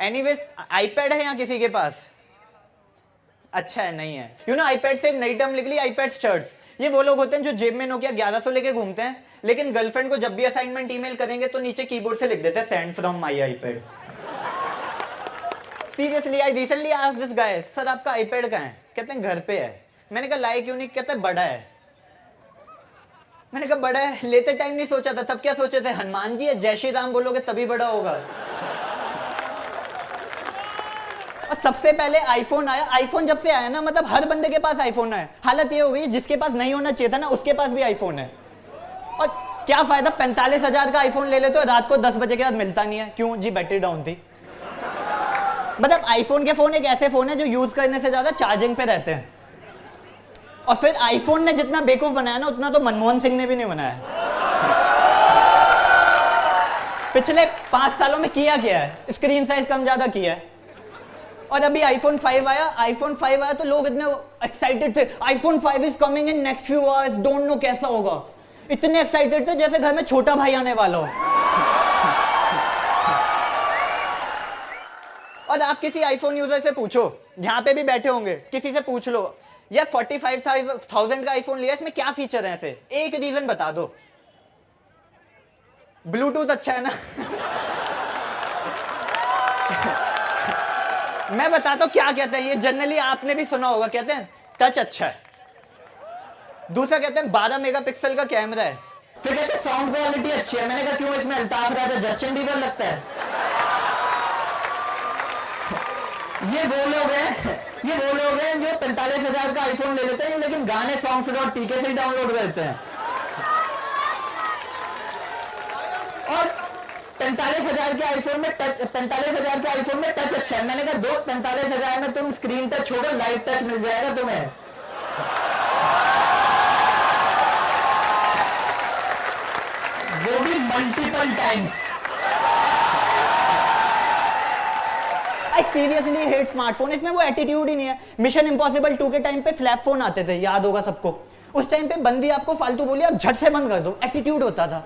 Anyways iPad है यहाँ किसी के पास? अच्छा है, नहीं है। यू नो आईपैड से एक नई टर्म निकली, आईपैड स्टड्स। ये वो लोग होते हैं जो जेब में नोकिया 1100 लेके घूमते हैं, लेकिन गर्लफ्रेंड को जब भी असाइनमेंट ईमेल करेंगे तो नीचे कीबोर्ड से लिख देते हैं send from my iPad. Seriously I recently asked this guy, sir आपका आईपैड कहाँ है? कहते हैं घर पे है। मैंने कहा लाइक क्यों नहीं? कहते हैं बड़ा है। मैंने कहा बड़ा है, लेते टाइम नहीं सोचा था, तब क्या सोचे थे हनुमान जी है, जय श्री राम बोलोगे तभी बड़ा होगा। और सबसे पहले आईफोन आया, आईफोन जब से आया ना, मतलब हर बंदे के पास आईफोन है। हालत ये हो गई जिसके पास नहीं होना चाहिए था ना, उसके पास भी आईफोन है। और क्या फायदा, 45,000 का आईफोन ले लेते हो, रात को 10 बजे के बाद मिलता नहीं है। क्यों जी? बैटरी डाउन थी। मतलब आईफोन के फोन एक ऐसे फोन है जो यूज करने से ज्यादा चार्जिंग पे रहते हैं। और फिर आईफोन ने जितना बेवकूफ बनाया ना, उतना तो मनमोहन सिंह ने भी नहीं बनाया। पिछले 5 सालों में किया है, स्क्रीन साइज कम ज्यादा किया है। और अभी आईफोन 5 आया, आईफोन 5 आया तो लोग इतने एक्साइटेड थे, iPhone 5 is coming in next few hours, don't know कैसा होगा। इतने एक्साइटेड थे जैसे घर में छोटा भाई आने वाला हो। और आप किसी आईफोन यूजर से पूछो, जहां पे भी बैठे होंगे, किसी से पूछ लो यार 45,000 का आईफोन लिया, इसमें क्या फीचर है? ऐसे एक रीजन बता दो। ब्लूटूथ अच्छा है ना। मैं बताता हूं क्या कहते हैं ये, जनरली आपने भी सुना होगा, कहते हैं टच अच्छा है। दूसरा कहते हैं 12 मेगापिक्सल का कैमरा है। फिर कहते हैं साउंड क्वालिटी अच्छी है। मैंने कहा क्यों? इसमें अल्ताफ राजा जस्टिन बीबर लगता है। ये वो लोग हैं जो 45,000 का आईफोन ले लेते हैं, लेकिन गाने songs.pk से ही डाउनलोड करते हैं। और 45,000 के आईफोन में टच अच्छा है। मैंने कहा दोस्त 45,000 में तुम स्क्रीन टच छोड़ो, लाइट टच मिल जाएगा तुम्हें। वो भी multiple times. I seriously hate smartphone. इसमें वो एटीट्यूड ही नहीं है। मिशन इम्पॉसिबल 2 के टाइम पे फ्लैप फोन आते थे, याद होगा सबको। उस टाइम पे बंदी आपको फालतू बोली, आप झट से बंद कर दो, एटीट्यूड होता था।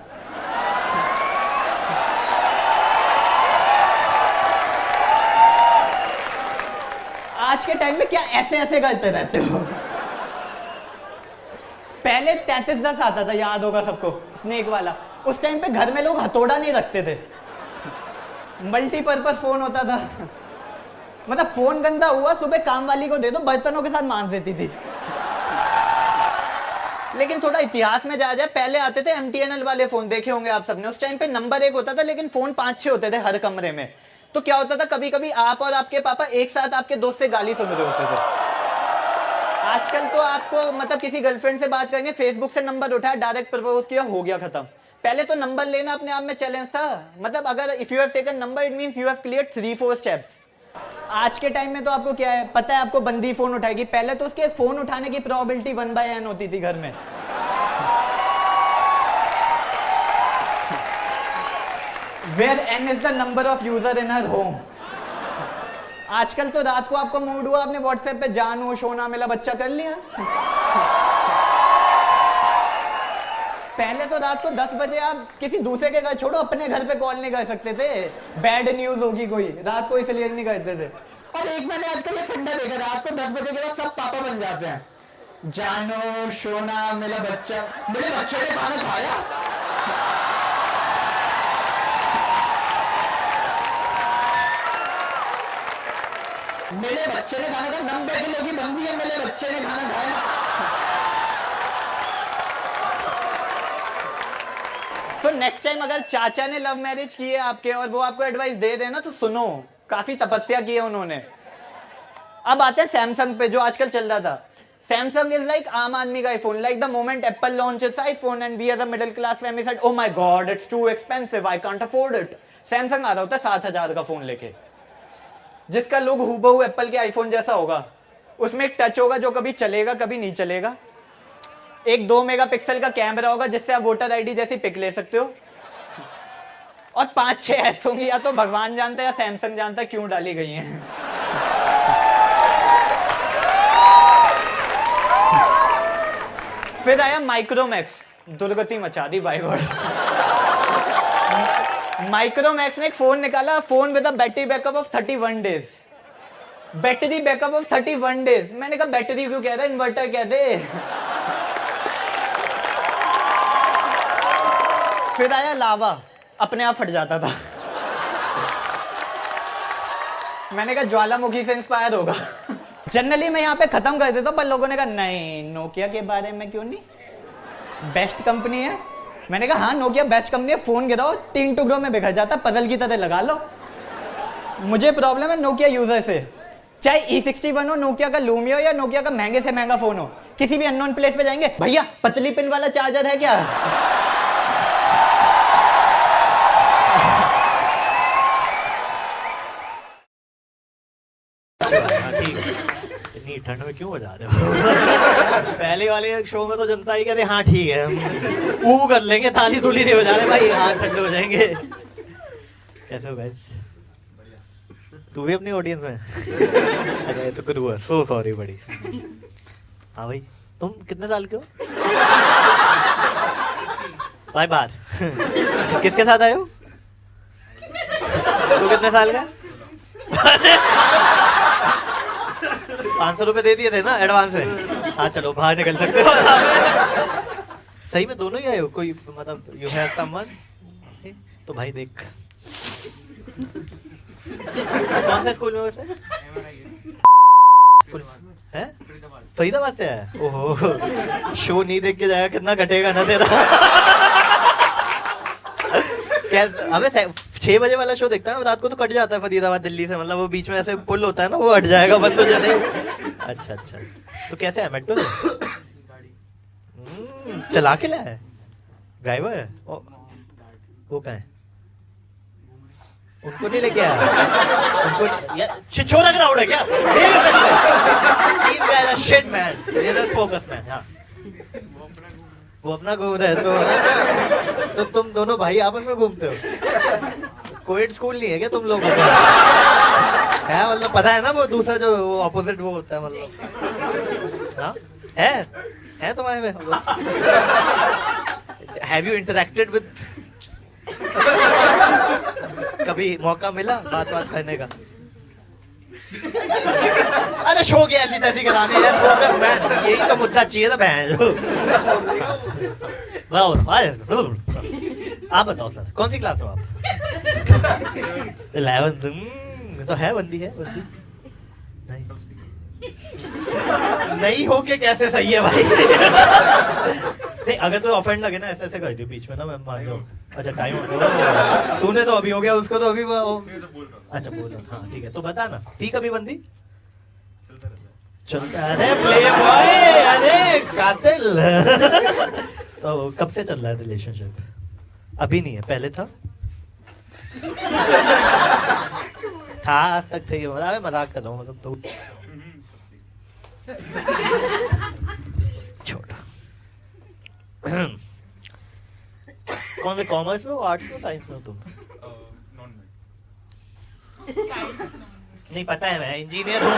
आज के टाइम में क्या ऐसे ऐसे करते रहते हो? पहले 3310 आता था, याद होगा सबको, स्नेक वाला। उस टाइम पे घर में लोग हथौड़ा नहीं रखते थे, मल्टीपर्पज फोन होता था। मतलब फोन गंदा हुआ, सुबह काम वाली को दे दो, बर्तनों के साथ मांज देती थी। लेकिन थोड़ा इतिहास में जाया जाए, पहले आते थे MTNL वाले फोन, देखे होंगे आप सबने। उस टाइम पे नंबर 1 होता था, लेकिन फोन 5-6 होते थे हर कमरे में। तो क्या होता था, कभी कभी आप और आपके पापा एक साथ आपके दोस्त से गाली सुन रहे होते थे। आजकल तो आपको मतलब किसी गर्लफ्रेंड से बात करेंगे, फेसबुक से नंबर उठाया, डायरेक्ट प्रपोज किया, हो गया खत्म। पहले तो नंबर लेना अपने आप में चैलेंज था। मतलब अगर if you have taken number, it means you have cleared 3-4 steps. आज के टाइम में तो आपको क्या है पता है, आपको बंदी फोन उठाएगी। पहले तो उसके फोन उठाने की प्रोबेबिलिटी 1/n होती थी घर में। Where n is the number of user in her home। आजकल तो रात को आपको मूड हुआ, आपने व्हाट्सएप पे जानू सोना मिला बच्चा कर लिया। पहले तो रात को 10 बजे आप किसी दूसरे के घर छोड़ो, अपने घर पे कॉल नहीं कर सकते थे, बैड न्यूज होगी कोई, रात को इसलिए नहीं करते थे। और एक मैंने आजकल ये फंडा देखा, रात को 10 बजे के बाद सब पापा बन जाते हैं। जानो सोना मेरा बच्चा, मेरे बच्चे ने खाना खाया। मेरे बच्चे ने खाना खाया, 90 किलो की बंदी है, मेरे बच्चे ने खाना खाया। तो नेक्स्ट टाइम अगर चाचा ने लव मैरिज की है आपके और वो आपको एडवाइस दे देना तो सुनो, काफी तपस्या की है उन्होंने। अब आते हैं सैमसंग पे, जो आजकल चल रहा था। सैमसंग इज लाइक आम आदमी का iPhone. Like the moment Apple launch its iPhone and we as a middle class family said oh my god it's too expensive, I can't afford it. Samsung आ रहा होता है 7,000 का फोन लेके, जिसका लुक हूबहू एप्पल के आईफोन जैसा होगा। उसमें एक टच होगा जो कभी चलेगा कभी नहीं चलेगा। एक 2 मेगापिक्सल का कैमरा होगा जिससे आप वोटर आईडी जैसी पिक ले सकते हो। और 5-6 ऐप्स होंगी, या तो भगवान जानता है या सैमसंग जानता है क्यों डाली गई हैं। फिर आया माइक्रोमैक्स, दुर्गति मचा दी बाय गॉड। माइक्रोमैक्स ने एक फोन निकाला, phone with a battery backup of 31 days. Battery backup of 31 days. मैंने कहा बैटरी क्यों कह रहा है, इन्वर्टर कह दे। फिर आया लावा, अपने आप फट जाता था। मैंने कहा ज्वालामुखी से इंस्पायर होगा। जनरली मैं यहाँ पे खत्म कर देता हूँ, पर लोगों ने कहा नहीं, नोकिया के बारे में क्यों नहीं, बेस्ट कंपनी है। मैंने कहा हाँ नोकिया बेस्ट कंपनी है, फोन गिराओ 3 टुकड़ों में बिखर जाता, पजल की तरह लगा लो। मुझे प्रॉब्लम है नोकिया यूजर से, चाहे E61 हो, नोकिया का लूमिया हो, या नोकिया का महंगे से महंगा फोन हो, किसी भी अननोन प्लेस पे जाएंगे, भैया पतली पिन वाला चार्जर है क्या? इतनी ठंड में क्यों बजा रहे हो? पहले वाले शो में तो जनता ही कहते हाँ ठीक है, ऊ कर लेंगे, ताली तुली नहीं बजा रहे भाई, हाँ ठंडे हो जाएंगे। कैसे हो गाइस? तू भी अपनी ऑडियंस में? अरे तो गुरु है, सो सॉरी बड़ी। हाँ भाई, तुम कितने साल के हो? बाय बार। किसके साथ आए हो? तू कितने साल का? 500 रुपए दे दिए थे ना एडवांस में? हाँ चलो बाहर निकल सकते हो। सही में दोनों ही आए हो? कोई मतलब यू हैव समवन? तो भाई देख, कौन सा स्कूल में वैसे? है फरीदाबाद से आया? ओहो, शो नहीं देख के जाएगा, कितना घटेगा ना तेरा। हमें 6 बजे वाला शो देखता है, रात को तो कट जाता है फरीदाबाद दिल्ली से, मतलब वो बीच में ऐसे पुल होता है ना, वो हट जाएगा बंद हो जाने। अच्छा अच्छा, तो कैसे है मेट्रो? चला के लाया है? ड्राइवर है वो कहाँ है? उनको नहीं लेके आया? उनको यार छोरा ग्राउंड है क्या? Shit man, focus man. हाँ वो अपना घूम रहे हैं, तो तुम दोनों भाई आपस में घूमते हो? कोविड स्कूल नहीं है क्या तुम लोगों का? है मतलब पता है ना, वो दूसरा जो वो ऑपोजिट वो होता है, मतलब हाँ है तुम्हारे में? Have you interacted with? कभी मौका मिला बात करने का? अरे शो की ऐसी तैसी कराने यार, फोकस मैन, यही तो मुद्दा चाहिए था बहन। आप बताओ सर, कौन सी क्लास हो आप? 11th। तो है बंदी, है बंदी नहीं हो के कैसे सही है भाई? नहीं अगर तो ऑफेंड लगे ना, ऐसे ऐसे कर दियो बीच में ना, मैं मान लो। अच्छा टाइम तूने तो अभी हो गया, उसको तो अभी अच्छा बोलो। हाँ ठीक है, तो बता ना, थी कभी बंदी? चलता। अरे प्ले बॉय, अरे कातिल। तो कब से चल रहा है रिलेशनशिप? अभी नहीं है, पहले था? आज तक थे, मतलब मजाक कर रहा हूँ, मतलब तो छोटा। कौन से, कॉमर्स में हो, आर्ट्स में, साइंस में? तुम नहीं पता है, मैं इंजीनियर हूँ।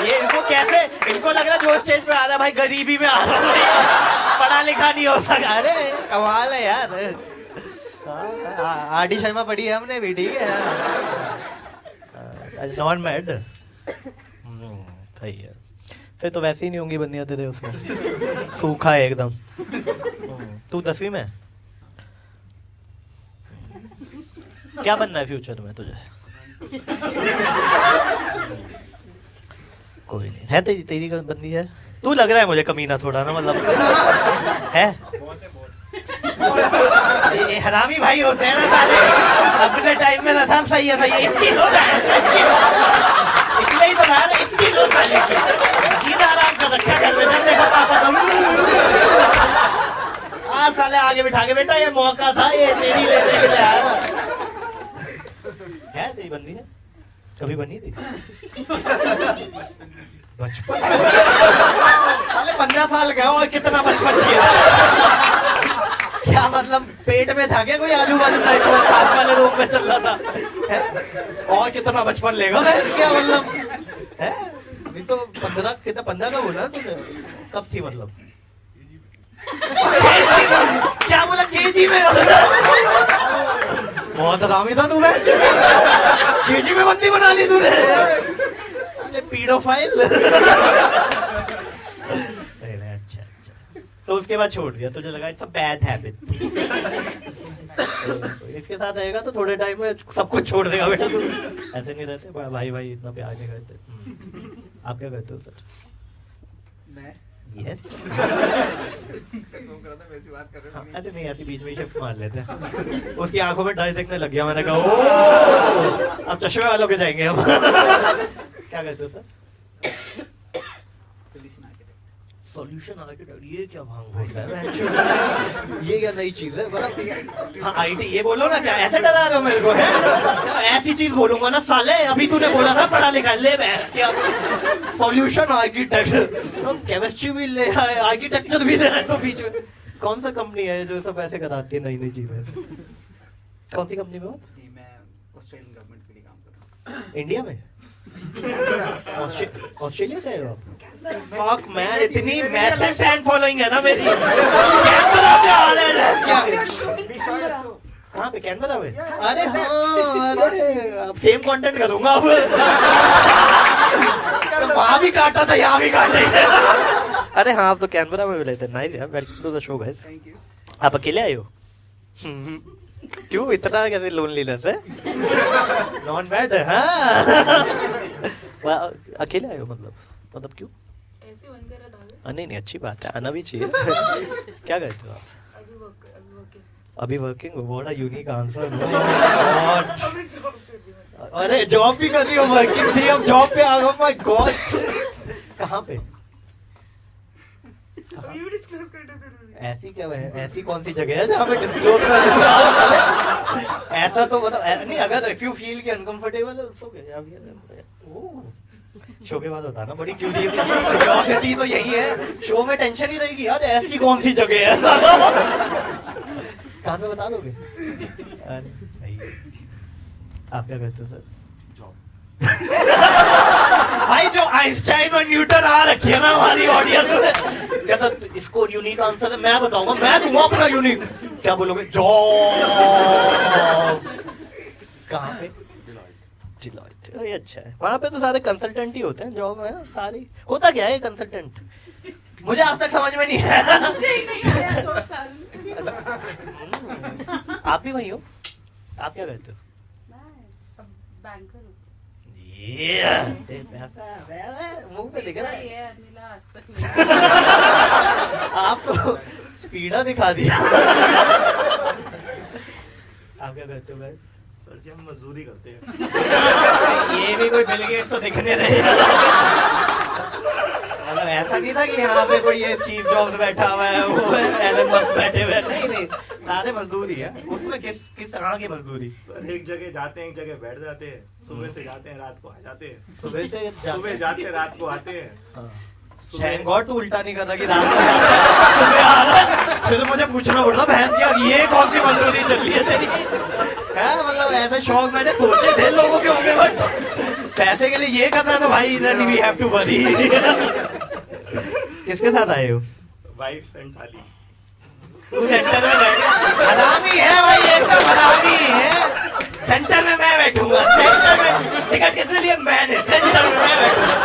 ये इनको कैसे, इनको लग रहा है जो स्टेज पे आ रहा है भाई गरीबी में आ रहा है, पढ़ा लिखा नहीं हो सका। अरे कमाल है यार। आर डी शर्मा पढ़ी है हमने भी, ठीक है। नॉन मैड सही है, फिर तो वैसे ही नहीं होंगी बंदियां तेरे उसमें, सूखा है एकदम। तू 10वीं में? क्या बनना है फ्यूचर में तुझे? कोई नहीं है, तेरी बंदी है? तू लग रहा है मुझे कमीना थोड़ा ना, मतलब है। ये हरामी भाई होते हैं ना साले, अपने टाइम में सब सही है, सही है। इसकी लो इसलिए ही तो ना, इसकी लो साले की आराम कर रखा घर में, जब देखो पापा आज साले आगे बिठा के, बेटा ये मौका था, ये तेरी लेने के लिए आया था। है तेरी बंदी है? कभी बनी थी? बचपन साले 15 साल गए और कितना बचपन चाहिए? क्या मतलब पेट में था क्या कोई? आजू बाजू साथ वाले रूम में चल रहा था है? और कितना बचपन लेगा क्या मतलब है? अभी तो 15 का बोला तुझे, कब थी मतलब? क्या क्या बोला केजी में? बहुत हरामी था तू, केजी में बंदी बना ली तूने, पीडोफाइल। अच्छा अच्छा, तो उसके बाद छोड़ दिया, तुझे लगा इट्स अ बैड हैबिट। इसके साथ रहेगा तो थोड़े टाइम में सब कुछ छोड़ देगा बेटा तू। ऐसे नहीं रहते भाई भाई, इतना प्यार नहीं करते। आप क्या करते हो सर? मैं यस, अरे नहीं ऐसी बीच में ही शिफ्ट मार लेते हैं। उसकी आंखों में डर दिखने लग गया, मैंने कहा ओ अब चश्मे वालों के जाएंगे हम। क्या कहते हो सर? सॉल्यूशन आर्किटेक्ट, ये क्या भांग बोल रहा है? ये क्या नई चीज है? हाँ आईटी, ये बोलो ना, क्या ऐसे डरा रहे हो मेरे को? है ऐसी चीज बोलूंगा ना साले, अभी तूने बोला था पढ़ा लिखा, ले बैठ क्या सॉल्यूशन आर्किटेक्ट, तो केमिस्ट्री भी ले आए, आर्किटेक्चर भी ले आए, तो बीच में कौन सा कंपनी है जो सब ऐसे कराती है नई नई चीजें? कौन सी कंपनी में हो? मैं ऑस्ट्रेलियन गवर्नमेंट के लिए काम कर रहा हूँ। इंडिया में? ऑस्ट्रेलिया से आए हो? फक मैन, इतनी मैसिव फैन फॉलोइंग है ना मेरी। कैनबरा से आ रहे हैं क्या? कहाँ पे? कैनबरा में? अरे हाँ, अरे अब सेम कंटेंट करूंगा अब। वहाँ भी काटा था, यहाँ भी काटेंगे। अरे हाँ, आप तो कैनबरा में मिले थे। नाइस यार, welcome to the show guys. Thank you. आप अकेले आए हो? क्यों इतना कैसे लोनलीनेस है? नॉन बैड है हाँ। अकेले आए हो मतलब क्यों? ऐसे मन कर रहा था। नहीं नहीं, अच्छी बात है, आना भी चाहिए। क्या करते हो आप? अभी वर्किंग हो? What a unique answer. अरे जॉब भी कर रही हो, वर्किंग थी, अब जॉब पे आ गए। माय गॉड, कहाँ पे? ऐसी क्या है, ऐसी कौन सी जगह है जहाँ पे डिस्क्लोज कर? ऐसा तो मतलब नहीं, अगर इफ यू फील कि अनकंफर्टेबल है सो शो के बाद बताना। बड़ी क्यूरियोसिटी तो यही है, शो में टेंशन ही रहेगी यार, ऐसी कौन सी जगह है? कहाँ पे बता दोगे? अरे सही है। आप क्या कहते हो सर? भाई जो आइंस्टाइन और न्यूटन आ रखी है ना हमारी ऑडियंस में, कहता इसको यूनिक आंसर है, मैं बताऊंगा, मैं दूंगा अपना यूनिक। क्या बोलोगे? जॉब। कहाँ पे? डिलॉयट। ये अच्छा है, वहाँ पे तो सारे कंसल्टेंट ही होते हैं, जॉब है ना सारी। होता क्या है कंसल्टेंट? मुझे आज तक समझ में नहीं है। आप भी वही हो? आप क्या कहते हो? बैंकर हूँ। मुंह पे दिख रहा है। ये मिला आज तक आप तो पीड़ा दिखा दिया। आप क्या कहते हो गाइस? सर जी हम मजदूरी करते हैं। ये भी कोई बिल गेट्स तो दिखने नहीं। मतलब ऐसा नहीं था कि यहाँ पे कोई ये स्टीव जॉब्स बैठा हुआ है, वो है एलन मस्क बैठे हुए हैं। नहीं, सारे मजदूरी है। उसमें किस तरह की मजदूरी? सर एक जगह जाते हैं, एक जगह बैठ जाते हैं, सुबह से जाते हैं, रात को आ जाते हैं। सुबह जाते हैं, रात को आते हैं। थैंक गॉड तू उल्टा नहीं कर रहा कि रात को सुबह आ रहा है। फिर मुझे पूछना पड़ता भैंस क्या, ये कौन सी मजदूरी चल रही है तेरी? है मतलब ऐसे शौक मैंने सोचे थे लोगों के होंगे, बट पैसे के लिए ये करना है तो भाई then we have to worry। किसके साथ आए हो? वाइफ एंड साली। तू सेंटर में बैठ, हरामी है भाई, एकदम हरामी है। सेंटर में मैं बैठूंगा, सेंटर में टिकट किसने लिया? मैंने। सेंटर में मैं बैठूंगा।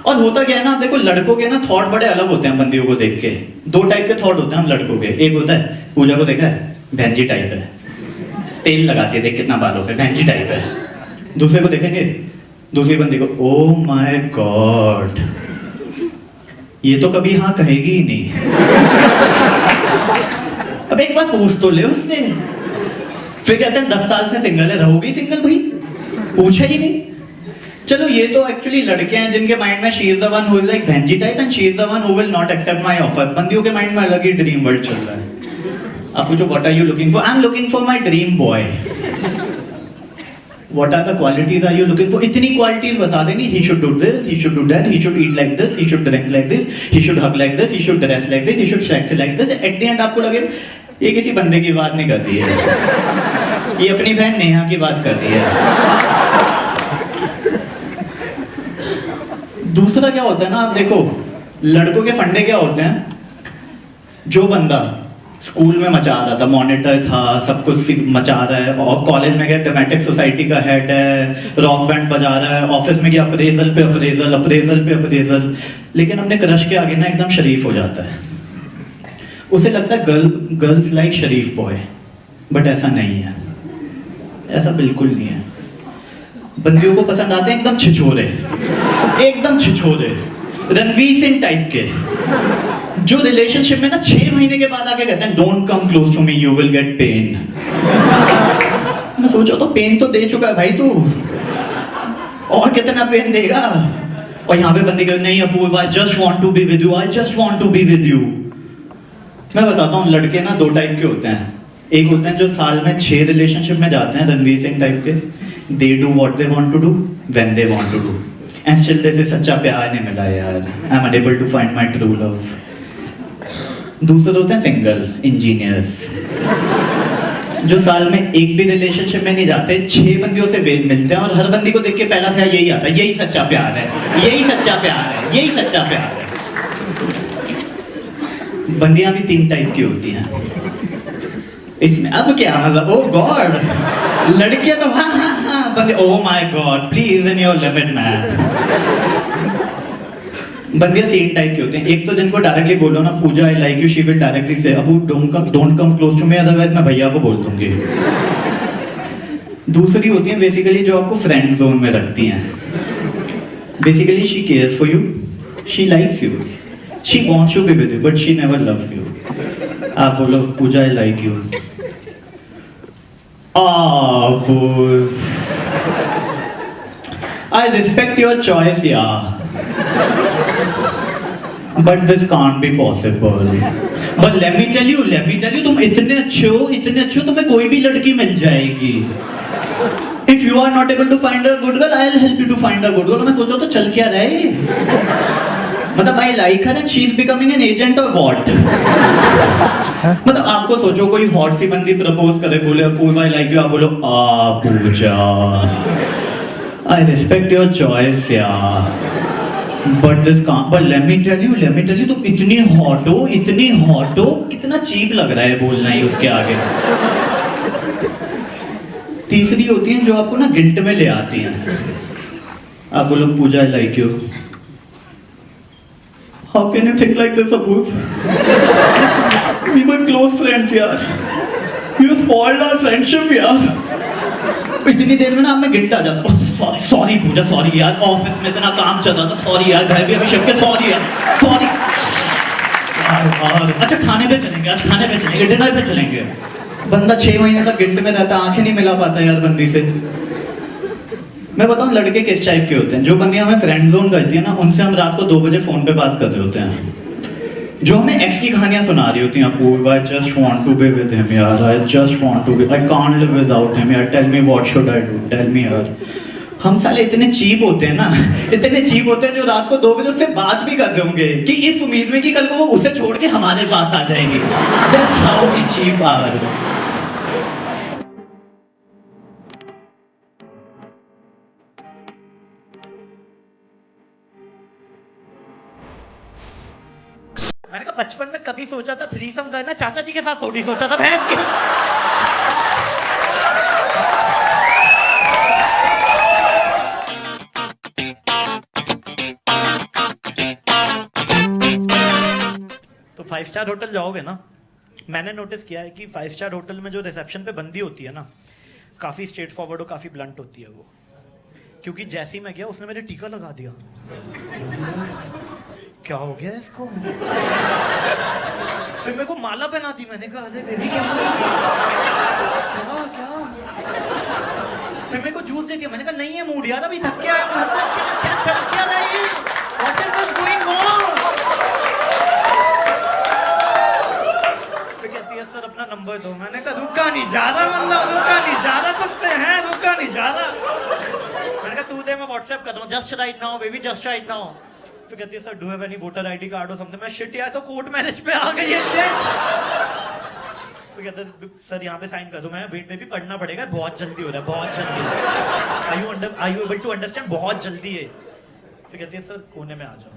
और होता क्या है ना, आप देखो लड़कों के ना थॉट बड़े अलग होते हैं बंदियों को देख के। दो टाइप के थॉट होते हैं हम लड़कों के। एक होता है, पूजा को देखा है, भैंजी टाइप है, तेल लगाती है, देख कितना बालों पे, भैंजी टाइप है। दूसरे को देखेंगे, दूसरी बंदी को, ओ माय गॉड ये तो कभी हाँ कहेगी ही नहीं। अब एक बार पूछ तो ले उससे। फिर कहते हैं 10 साल से सिंगल है, रहोगी सिंगल भाई? पूछा ही नहीं। चलो ये तो एक्चुअली लड़के हैं जिनके माइंड में she is the one who is like भैंजी type and she is the one who will not accept my offer. बंदियों के माइंड में अलग ही ड्रीम वर्ल्ड चल रहा है। आप पूछो what are you looking for? I am looking for my dream boy. What are the qualities are you looking for? इतनी qualities बता देंगे. He should do this, he should do that, he should eat like this, he should drink like this, he should hug like this, he should dress like this, he should sex like this. At the end आपको लगे ये किसी बंदे की बात नहीं करती है, ये अपनी बहन नेहा की बात करती है. दूसरा क्या होता है ना, आप देखो लड़कों के फंडे क्या होते हैं. जो बंदा स्कूल में मचा रहा था, मॉनिटर था, सब कुछ मचा रहा है, और कॉलेज में गया ड्रामेटिक सोसाइटी का हेड है, रॉक बैंड बजा रहा है, ऑफिस में गया अप्रेजल पे अप्रेजल, अप्रेजल पे अप्रेजल, लेकिन अपने क्रश के आगे ना एकदम शरीफ हो जाता है. उसे लगता है girls like Sharif boy, but ऐसा नहीं है, ऐसा बिल्कुल नहीं है. बंदियों को पसंद आते हैं एकदम छिछोरे, एकदम छिछोरे, रणवीर सिंह टाइप के, जो रिलेशनशिप में ना 6 महीने के बाद आके कहते हैं don't come close to me you will get pain. मैं सोचा तो पेन तो दे चुका है भाई तू, और कितना पेन देगा. और यहाँ पे बंदे कहते नहीं Apurva I just want to be with you, I just want to be with you. मैं बताता हूँ लड़के ना 2 टाइप के होते हैं. एक होते हैं जो साल में 6 रिलेशनशिप में जाते हैं, रणवीर सिंह टाइप के. They do what they want to do when they want to do, and still they say सच्चा प्यार नहीं मिला यार, I am unable to find my true love. दूसरे होते हैं सिंगल इंजीनियर्स, जो साल में एक भी रिलेशनशिप में नहीं जाते, 6 बंदियों से मिलते हैं और हर बंदी को देख के पहला ख्याल यही आता है, यही सच्चा प्यार है, यही सच्चा प्यार है, यही सच्चा प्यार है. बंदियां भी 3 टाइप की होती हैं इसमें. अब क्या मतलब, ओ गॉड, लड़कियां तो हाँ हाँ हाँ, बंदे oh my god please in your limit man. बंदियां 3 टाइप की होती हैं. एक तो जिनको डायरेक्टली बोलो ना Pooja I like you, she will directly say अब don't come close to me otherwise मैं भैया को बोल दूंगी. दूसरी होती हैं बेसिकली जो आपको फ्रेंड जोन में रखती हैं. Basically she cares for you, she likes you, she wants to be with you, but she never loves you. आप बोलो Pooja I like you, I respect your choice यार, but this can't be possible. But let me tell you, तुम इतने अच्छे हो, तुम्हें कोई भी लड़की मिल जाएगी. If you are not able to find a good girl, I'll help you to find a good girl. मैं सोच रहा तो चल क्या रहे, मतलब I like her and she is becoming an agent or what? मतलब आपको सोचो कोई हॉट सी बंदी प्रपोज करे, बोले अपूर्व I like you, आप बोलो पूजा I respect your choice यार, but this can't. But let me tell you, तुम इतनी हॉट हो, कितना चीप लग रहा है बोलना ही उसके आगे. तीसरी होती हैं जो आपको ना गिल्ट में ले आती हैं. आप बोलो Pooja I like you, how can you think like this Apoorv, we were close friends यार, यू स्पॉइल्ड आवर फ्रेंडशिप यार. इतनी देर में ना आप में गिल्ट आ जाता है, सॉरी पूजा, सॉरी यार, ऑफिस में इतना काम चल रहा था, सॉरी यार, घर भी अभी शिफ्ट किया, सॉरी यार, सॉरी यार. अच्छा खाने पे चलेंगे, आज खाने पे चलेंगे, डिनर पे चलेंगे. बंदा 6 महीने तक गिल्ट में रहता, आंखें नहीं मिला पाता यार बंदी से. मैं बताऊं लड़के किस टाइप के होते हैं. जो बंदियां हमें फ्रेंड जोन करती है ना, उनसे हम रात को 2 बजे फोन पे बात कर रहे होते हैं. जो हमें एक्स की कहानियां सुना रही होती हैं, Apoorv I just want to be with him यार, I just want to be, I can't live without him यार, tell me what should I do, tell me यार. हम साले इतने चीप होते हैं ना, इतने चीप होते हैं जो रात को 2 बजे उससे बात भी कर रहे होंगे कि इस उम्मीद में कि कल को वो उसे छोड़ के हमारे पास आ जाएंगे. That's how we cheap are. मैंने कहा बचपन में कभी सोचा था थ्रीसम करना, चाचा जी के साथ थोड़ी सोचा था भैंस के. तो 5 स्टार होटल जाओगे ना, मैंने नोटिस किया है कि 5 स्टार होटल में जो रिसेप्शन पे बंदी होती है ना, काफी स्ट्रेट फॉरवर्ड और काफी ब्लंट होती है वो. क्योंकि जैसे ही मैं गया उसने मेरे टीका लगा दिया. क्या हो गया इसको, फिर मेरे को माला पहना दी. मैंने कहा अरे बेबी क्या फिर मेरे को जूस दे दिया. मैंने कहा नहीं है मूड यार, अभी थक गया, क्या चल क्या रहा है, what is this going on. फिर कहती है सर अपना नंबर दो. मैंने कहा रुका नहीं जा रहा, मतलब रुका नहीं जा रहा, कुछ से है रुका नहीं जा रहा. कर रहा हूँ, just right now baby, just right now. फिर कहती है sir do have any voter ID card और समथिंग। मैं शिट यार तो कोर्ट मैरिज पे आ गई है शिट। फिर कहते हैं सर यहाँ पे साइन कर दो। मैं वेट बेबी पढ़ना पड़ेगा, बहुत जल्दी हो रहा है, बहुत जल्दी। Are you able to understand, बहुत जल्दी है। फिर कहती है सर कोने में आ जाओ।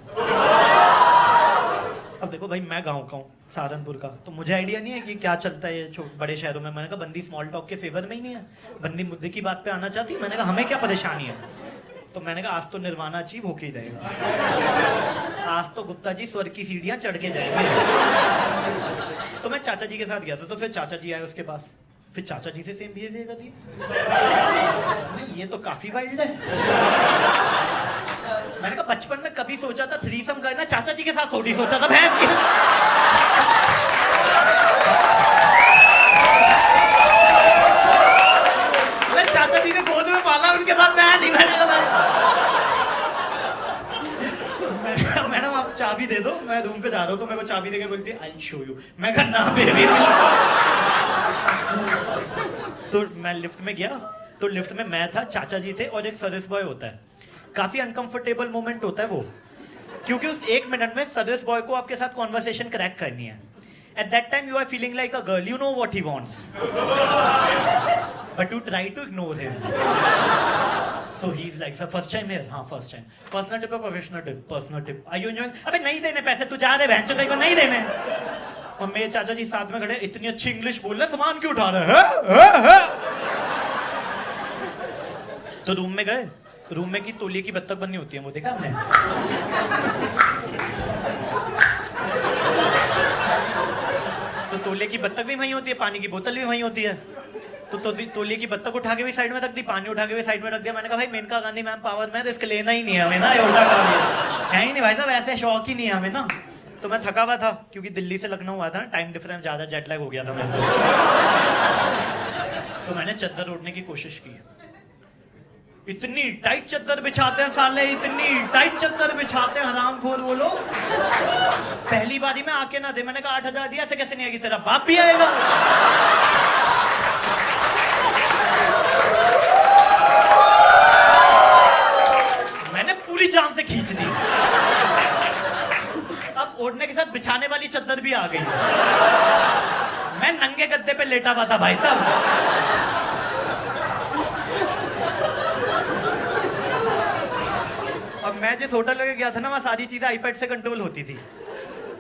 अब देखो भाई मैं गाँव का हूँ, सहारनपुर का, तो मुझे आइडिया नहीं है कि क्या चलता है बड़े शहरों में। मैंने कहा बंदी स्मॉल टॉक के फेवर में ही नहीं है, बंदी मुद्दे की बात पे आना चाहती। मैंने कहा हमें क्या परेशानी है। तो मैंने कहा आज तो निर्वाणा अचीव होके ही रहेगा, आज तो गुप्ता जी स्वर्ग की सीढ़ियां चढ़ के जाएंगे। तो मैं चाचा जी के साथ गया था, तो फिर चाचा जी आए उसके पास, फिर चाचा जी से सेम बिहेवियर कर दिया। ये तो काफी वाइल्ड है। मैंने कहा बचपन में कभी सोचा था थ्रीसम करना, चाचा जी के साथ थोड़ी सोचा था भैंस की। मैं चाचा जी ने गोद में पाला, उनके साथ मैं नहीं बैठेगा। मैडम आप चाबी दे दो, मैं रूम पे जा रहा हूँ। तो मेरे को चाबी देके बोलती है आई शो यू। मैं कहा ना बेबी। तो मैं लिफ्ट में गया, तो लिफ्ट में मैं था, चाचा जी थे और एक सर्विस बॉय होता है। काफी अनकंफर्टेबल मोमेंट होता है वो, क्योंकि उस 1 मिनट में सर्विस बॉय को आपके साथ कॉन्वर्सेशन क्रैक करनी है। At that time you are feeling like a girl, you know what he wants, but you try to ignore him. So he is like sir first time here, हाँ first time. Personal tip और professional tip? Personal tip. Are you enjoying? अबे नहीं देने पैसे, तू जा रहे बहनचोद, देखो नहीं देने। और मेरे चाचा जी साथ में खड़े, इतनी अच्छी इंग्लिश बोल रहे, सामान क्यों उठा रहे हैं? तो रूम में गए, रूम में की तौलिए की बत्तख बननी होती है, वो देखा हमने। तो तौलिए की बत्तख भी वहीं होती है, पानी की बोतल भी वहीं होती है। तो तौलिए की बत्तख उठा के भी साइड में रख दी, पानी उठा के भी साइड में रख दिया। मैंने कहा भाई मेनका गांधी मैम पावर में, रिस्क लेना ही नहीं है हमें ना, ये उल्टा काम है ही नहीं भाई साहब, ऐसे शौक ही नहीं है हमें ना। तो मैं थका हुआ था, क्योंकि दिल्ली से लखनऊ हुआ था ना, टाइम डिफरेंस ज्यादा, जेट लैग हो गया था मेरे को। तो मैंने चद्दर ओढ़ने की कोशिश की। इतनी टाइट चद्दर बिछाते हैं साले, इतनी टाइट चद्दर बिछाते हैं हरामखोर वो लोग। पहली बारी में आके ना दे। मैंने कहा 8,000 दिया, ऐसे कैसे नहीं आएगी, तेरा बाप भी आएगा। मैंने पूरी जान से खींच दी। अब ओढ़ने के साथ बिछाने वाली चद्दर भी आ गई। मैं नंगे गद्दे पे लेटा हुआ था भाई साहब। अब मैं जिस होटल में गया था ना, वहाँ सारी चीजें आईपैड से कंट्रोल होती थी।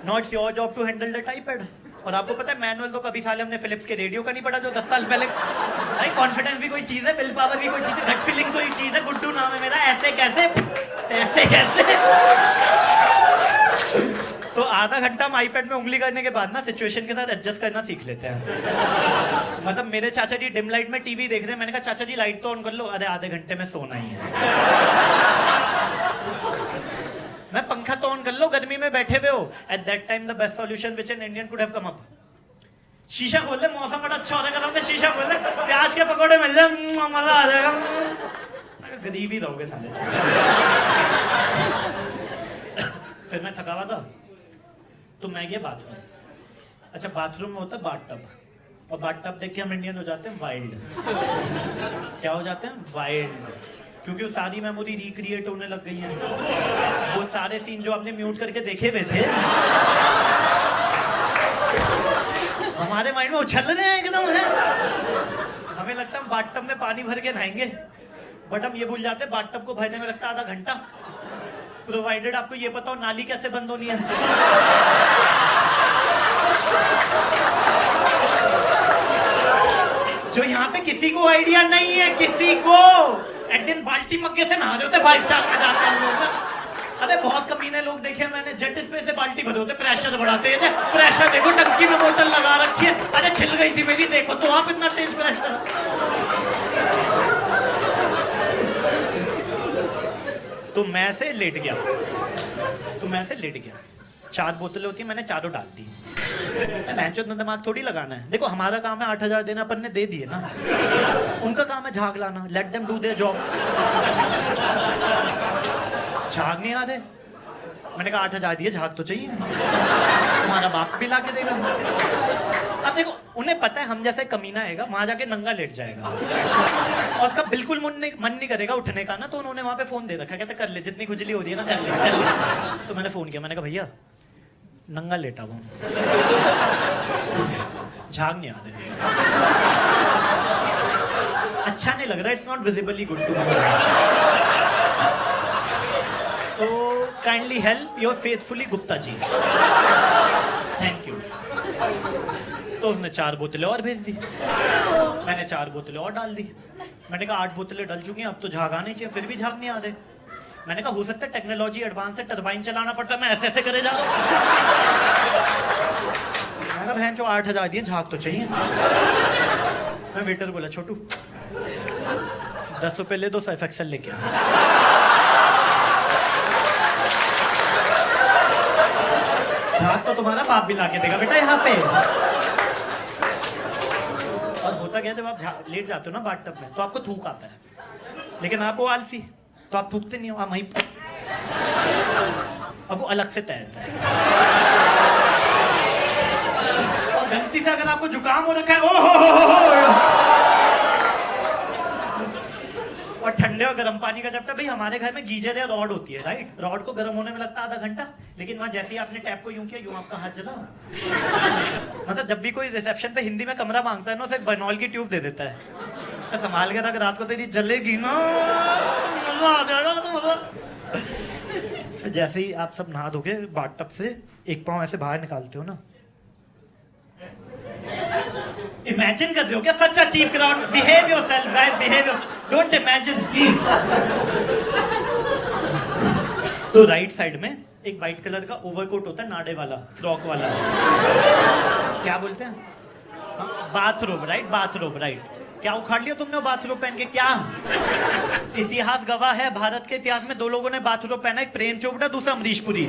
Not your job to handle that iPad. और आपको पता है मैनुअल तो कभी साले हमने फिलिप्स के रेडियो का नहीं पढ़ा जो 10 साल पहले। भाई कॉन्फिडेंस भी कोई चीज है, विल पावर भी कोई चीज है, गट फीलिंग कोई चीज है। गुड्डू नाम है मेरा, ऐसे कैसे ऐसे कैसे। तो आधा घंटा हम आईपैड में उंगली करने के बाद ना सिचुएशन के साथ एडजस्ट करना सीख लेते हैं। मतलब मेरे चाचा जी डिम लाइट में टीवी देख रहे हैं, मैंने कहा चाचा जी लाइट तो ऑन कर लो। अरे आधे घंटे में सोना ही है। मैं पंखा तो ऑन कर लो, गर्मी में बैठे हुए हो। Eight that time the best solution which an Indian could have come up, शीशा खोल दे, मौसम बड़ा अच्छा हो रहा है, शीशा खोल दे, प्याज के पकौड़े मिल जाए, मजा आ जाएगा। गरीब ही रहोगे साले। फिर मैं थका हुआ था, तो मैं गया बाथरूम। अच्छा बाथरूम में होता है बाथटब, और बाथटब देख के हम इंडियन हो जाते हैं वाइल्ड। क्या हो जाते हैं? वाइल्ड। क्योंकि वो सारी मेमोरी रिक्रिएट होने लग गई है। वो सारे सीन जो आपने म्यूट करके देखे हुए थे हमारे माइंड में उछल रहे हैं एकदम है। हमें लगता है हम बाथटब में पानी भर के नहाएंगे, बट हम ये भूल जाते हैं बाथटब को भरने में लगता है आधा घंटा, प्रोवाइडेड आपको ये पता हो नाली कैसे बंद होनी है। जो यहाँ पे किसी को आइडिया नहीं है, किसी को। एक दिन बाल्टी मग्गे से नहा रहे होते 5 स्टार में जाते हैं लोग। अरे बहुत कमीने लोग देखे मैंने, जेट स्प्रे से बाल्टी भरे होते, प्रेशर बढ़ाते थे। प्रेशर देखो, टंकी में बोतल लगा रखी है। अरे छिल गई थी मेरी, देखो तो आप इतना तेज प्रेशर। तो मैं से लेट गया, 4 बोतलें होती है, मैंने चारों डाल दी। भैंचोद ने दिमाग थोड़ी लगाना है। देखो हमारा काम है 8,000 देना, अपन ने दे दिए ना। उनका काम है झाग लाना, let them do their job. झाग नहीं आ रहे, मैंने कहा 8,000 दिए, झाग तो चाहिए। तुम्हारा बाप भी ला के देगा। अब देखो उन्हें पता है हम जैसे कमीना आएगा वहां जाके नंगा लेट जाएगा और उसका बिल्कुल मन नहीं करेगा उठने का ना, तो उन्होंने वहां पे फोन दे रखा, कहते कर ले, जितनी खुजली हो रही है ना कर ले। तो मैंने फोन किया, मैंने कहा भैया नंगा लेटा हुआ झाग नहीं आ रहे, अच्छा नहीं लग रहा, it's not visibly good to me, तो kindly help your faithfully Gupta ji, thank you. तो उसने 4 बोतलें और भेज दी, मैंने 4 बोतलें और डाल दी, मैंने कहा 8 बोतलें डल चुकी हैं, अब तो झाग आनी चाहिए, फिर भी झाग नहीं आ रहे। मैंने कहा हो सकता है टेक्नोलॉजी एडवांस है, टरबाइन चलाना पड़ता है, मैं ऐसे ऐसे करे जा रहा हूं। मैंने कहा बहन जो 8,000 दिए, झाग तो चाहिए। मैं वेटर बोला छोटू 10 रुपए ले दो, सर्फ एक्सेल लेके आ। झाग तो तुम्हारा बाप भी लाके देगा बेटा यहाँ पे। और होता क्या, जब आप लेट जाते हो ना बाथ टब में तो आपको थूक आता है, लेकिन आप वो आलसी तो आप थूकते नहीं हो, आप वहीं अब वो अलग से तैरता है। और गलती से अगर आपको जुकाम हो रखा है ओ और ठंडे और गर्म पानी का चपटा, भाई हमारे घर में गीजर या रॉड होती है, राइट, रॉड को गर्म होने में लगता है आधा घंटा, लेकिन वहां जैसे ही आपने टैप को यूं किया, यूं आपका हाथ जला। मतलब जब भी कोई रिसेप्शन पे हिंदी में कमरा मांगता है ना, उसे बनॉल की ट्यूब दे देता है, तो संभाल के रख, रात को तेरी जलेगी ना, मजा आ जाएगा। तो मतलब जैसे ही आप सब नहा धोके बाथ टब से एक पांव ऐसे बाहर निकालते हो ना, इमेजिन कर रहे हो क्या such a cheap crowd, behave yourself guys, behave yourself, don't imagine please. तो राइट साइड में एक वाइट कलर का ओवरकोट होता है, नाड़े वाला, फ्रॉक वाला, क्या बोलते हैं, बाथरोब, राइट, बाथरोब, राइट। क्या उखाड़ लिया तुमने वो बाथरोब पहन के? क्या इतिहास गवाह है, भारत के इतिहास में 2 लोगों ने बाथरोब पहना, एक प्रेम चोपड़ा, दूसरा अमरीश पुरी,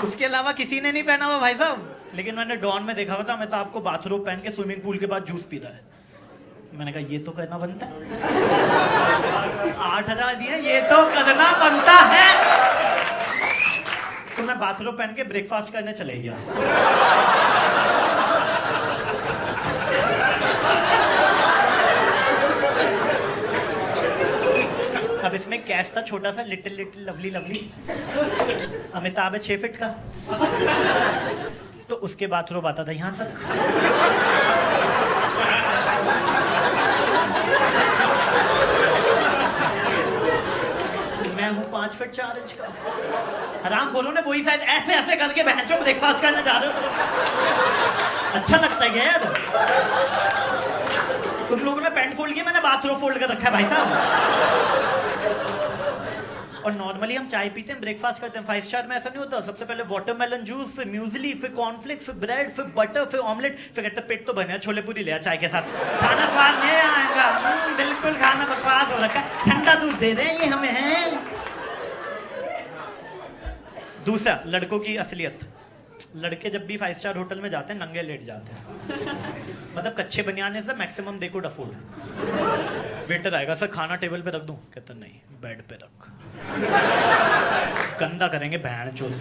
उसके अलावा किसी ने नहीं पहना हुआ भाई साहब। लेकिन मैंने डॉन में देखा हुआ था, मैं तो आपको बाथरोब पहन के स्विमिंग पूल के बाद जूस पी रहा है, मैंने कहा ये तो करना बनता है। 8,000 दिए, ये तो करना बनता है। तो मैं बाथरोब पहन के ब्रेकफास्ट करने चले गया। अब इसमें कैश था छोटा सा, little little lovely lovely, Amitabh है 6 फीट का, तो उसके बाथरूम आता था यहां तक। मैं हूं 5 फीट 4 इंच का, आराम खोलो ने, वही शायद ऐसे ऐसे करके बहनचोद ब्रेकफास्ट करने जा रहे हो, अच्छा लगता है क्या यार? तुम लोगों ने पैंट फोल्ड किया, मैंने बाथरूम फोल्ड कर रखा है भाई साहब। और नॉर्मली हम चाय पीते हैं, ब्रेकफास्ट करते हैं, 5 स्टार में ऐसा नहीं होता। सबसे पहले वाटरमेलन जूस, फिर म्यूजली, फिर कॉर्नफ्लेक्स, फिर ब्रेड, फिर बटर, फिर ऑमलेट, फिर कहते पेट तो बने, छोले पूरी ले चाय के साथ, खाना स्वाद नहीं आएगा, बिल्कुल खाना बकवास हो रखा है, ठंडा दूध दे दें ये हमें है। दूसरा, लड़कों की असलियत, लड़के जब भी 5 स्टार होटल में जाते हैं नंगे लेट जाते हैं, मतलब कच्चे बनियाने से maximum they could afford. Waiter आएगा, सर खाना टेबल पे रख दूं? कहता नहीं, बेड पे रख, गंदा करेंगे बहनचोद।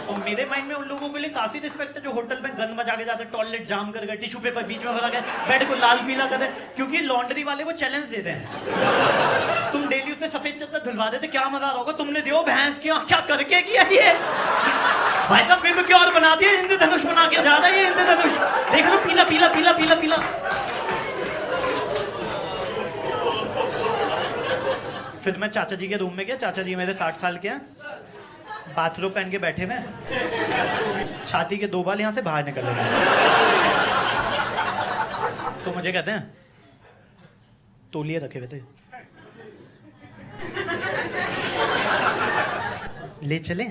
और मेरे माइंड में उन लोगों के लिए काफी रिस्पेक्ट है जो होटल में गंद मचा के जाते हैं, टॉयलेट जाम कर गए, टिश्यू पेपर बीच में फंसा गया, बेड को लाल पीला कर दे, क्योंकि लॉन्ड्री वाले को चैलेंज देते हैं, तुम डेली उससे सफेद चादर धुलवा देते, क्या मजा आ रहा होगा, तुमने दियो भैंस की आंख, क्या करके किया ये भाई साहब, फिर क्यों और बना दिया, हिंदू धनुष बना के जा रहा है ये, हिंदू धनुष देख लो, पीला पीला पीला पीला पीला। फिर मैं चाचा जी के रूम में गया, चाचा जी मेरे 60 साल के हैं, बाथरूम पहन के बैठे में, छाती के 2 बाल यहां से बाहर निकल रहे हैं, तो मुझे कहते हैं तौलिए रखे हुए थे, ले चले?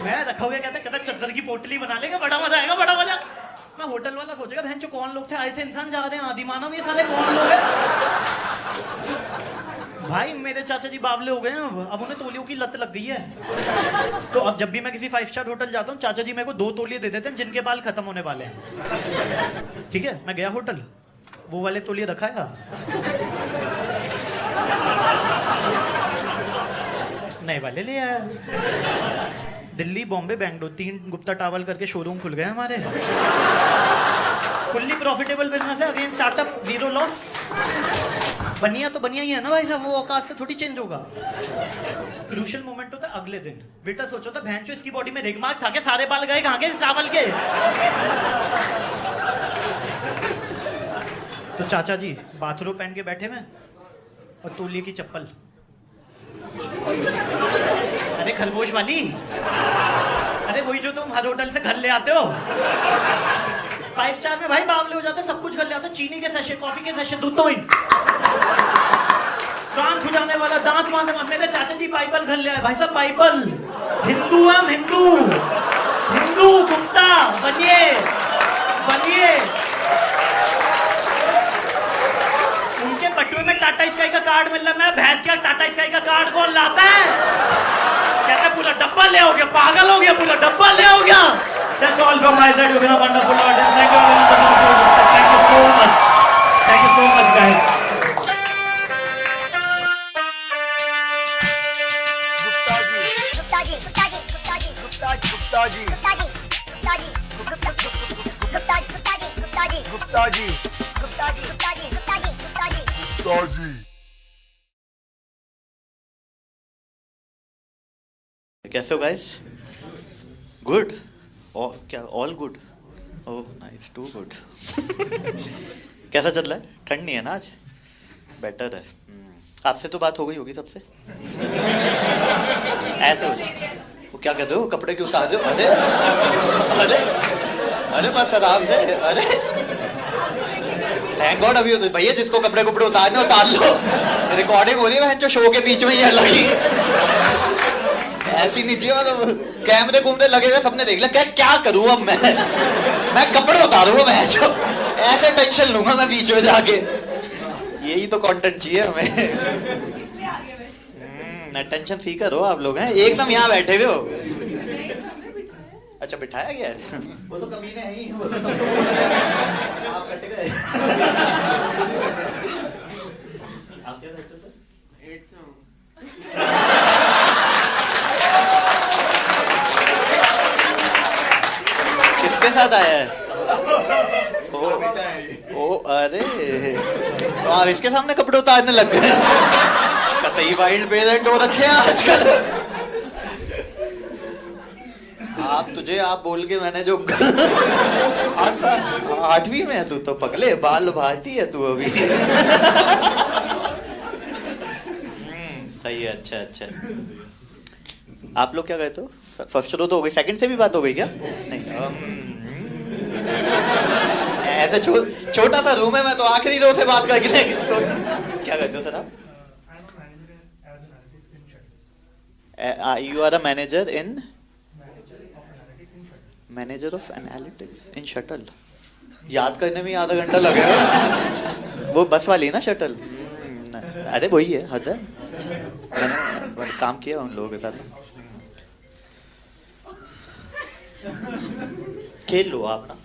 मैं रखा हुआ, कहता चद्दर की पोटली बना लेगा, बड़ा मजा आएगा, बड़ा मजा। मैं होटल वाला सोचेगा बहन जो कौन लोग थे, आए थे इंसान, जा रहे हैं आदि मानव, ये साले कौन लोग हैं? भाई मेरे चाचा जी बावले हो गए हैं, अब उन्हें तौलियों की लत लग गई है। तो अब जब भी मैं किसी 5 स्टार होटल जाता हूँ, चाचा जी मेरे को 2 तौलिए दे देते हैं जिनके बाल खत्म होने वाले हैं। ठीक है, मैं गया होटल, वो वाले तौलिए रखा है, नए वाले ले आया। दिल्ली, बॉम्बे, बेंगलोर 3 गुप्ता टावल करके शोरूम खुल गए हमारे। फुल्ली प्रॉफिटेबल बिजनेस है, अगेन स्टार्टअप, 0 लॉस। बनिया तो बनिया ही है ना भाई साहब, वो औकात से थोड़ी चेंज होगा। क्रूशियल मोमेंट होता है अगले दिन। बेटा सोचो तो भैंचो इसकी बॉडी में दिमाग था क्या, सारे बाल गए कहाँ गए इस टावल के। तो चाचा जी बाथरूम पहन के बैठे में और तौलिए की चप्पल। अरे खरगोश वाली, अरे वही जो तुम हर होटल से घर ले आते हो। 5 स्टार में भाई बावले हो जाते, सब कुछ कर ले आते, चीनी के सैशे, कॉफी के सैशे, दूध तो कान खुजाने वाला, दांत मारने वाला। मेरे चाचा जी बाइबल घर ले आए भाई साहब, बाइबल। हिंदू हम हिंदू, हिंदू गुप्ता बनिए बनिए। उनके बटुए में टाटा स्काई का कार्ड मिल रहा है, मैं भैंस का टाटा स्काई का कार्ड कौन लाता है। कहता है पूरा डब्बा ले हो गया, पागल हो गया, पूरा डब्बा ले हो गया। That's all from my side. You've been a wonderful audience. Thank you so much. Thank you so much, guys. कैसे हो गाइस? गुड? क्या all good? Oh nice, too good. कैसा चल रहा है? ठंड नहीं है ना आज? बेटर है। आपसे तो बात हो गई होगी सबसे। ऐसे हो जाए वो क्या कहते हो, कपड़े क्यों उतार दो? अरे अरे अरे बस आराम से। अरे थैंक गॉड अभी भैया जिसको कपड़े कपड़े उतारने उतार लो। रिकॉर्डिंग हो रही है जो शो के बीच में ये लगी ऐसी नहीं चाहिए। मतलब कैमरे घूमते लगेगा, सबने देख लिया क्या करूँ अब मैं कपड़े उतारूंगा, मैं जो ऐसे टेंशन लूंगा मैं बीच में जाके। यही तो कंटेंट चाहिए हमें। टेंशन सीकर हो आप लोग हैं, एकदम यहाँ बैठे हुए हो। अच्छा बिठाया गया है, वो तो कमीने हैं ही, वो तो सबको बोल रहे हैं आप कट गए। आप क्या कहते थे? किसके साथ आया है? ओ अरे तो आप इसके सामने कपड़े उतारने लग गए। कतई वाइल्ड पेरेंट हो रखे हैं आजकल आप बोल के मैंने जो 8वीं में है तू तो पगले, बाल भाती है तू अभी। सही है, अच्छा। आप लोग क्या कहते हो? फर्स्ट रो तो हो गई, सेकंड से भी बात हो गई क्या? नहीं ऐसे छोटा सा रूम है, मैं तो आखिरी रो से बात करके क्या कहते हो सर आप? You are a manager in manager of analytics in shuttle. याद करने में आधा घंटा लगेगा। वो बस वाली है ना शटल? अरे वही है, हद है। मैंने काम किया उन लोगों के साथ। खेल लो आप ना।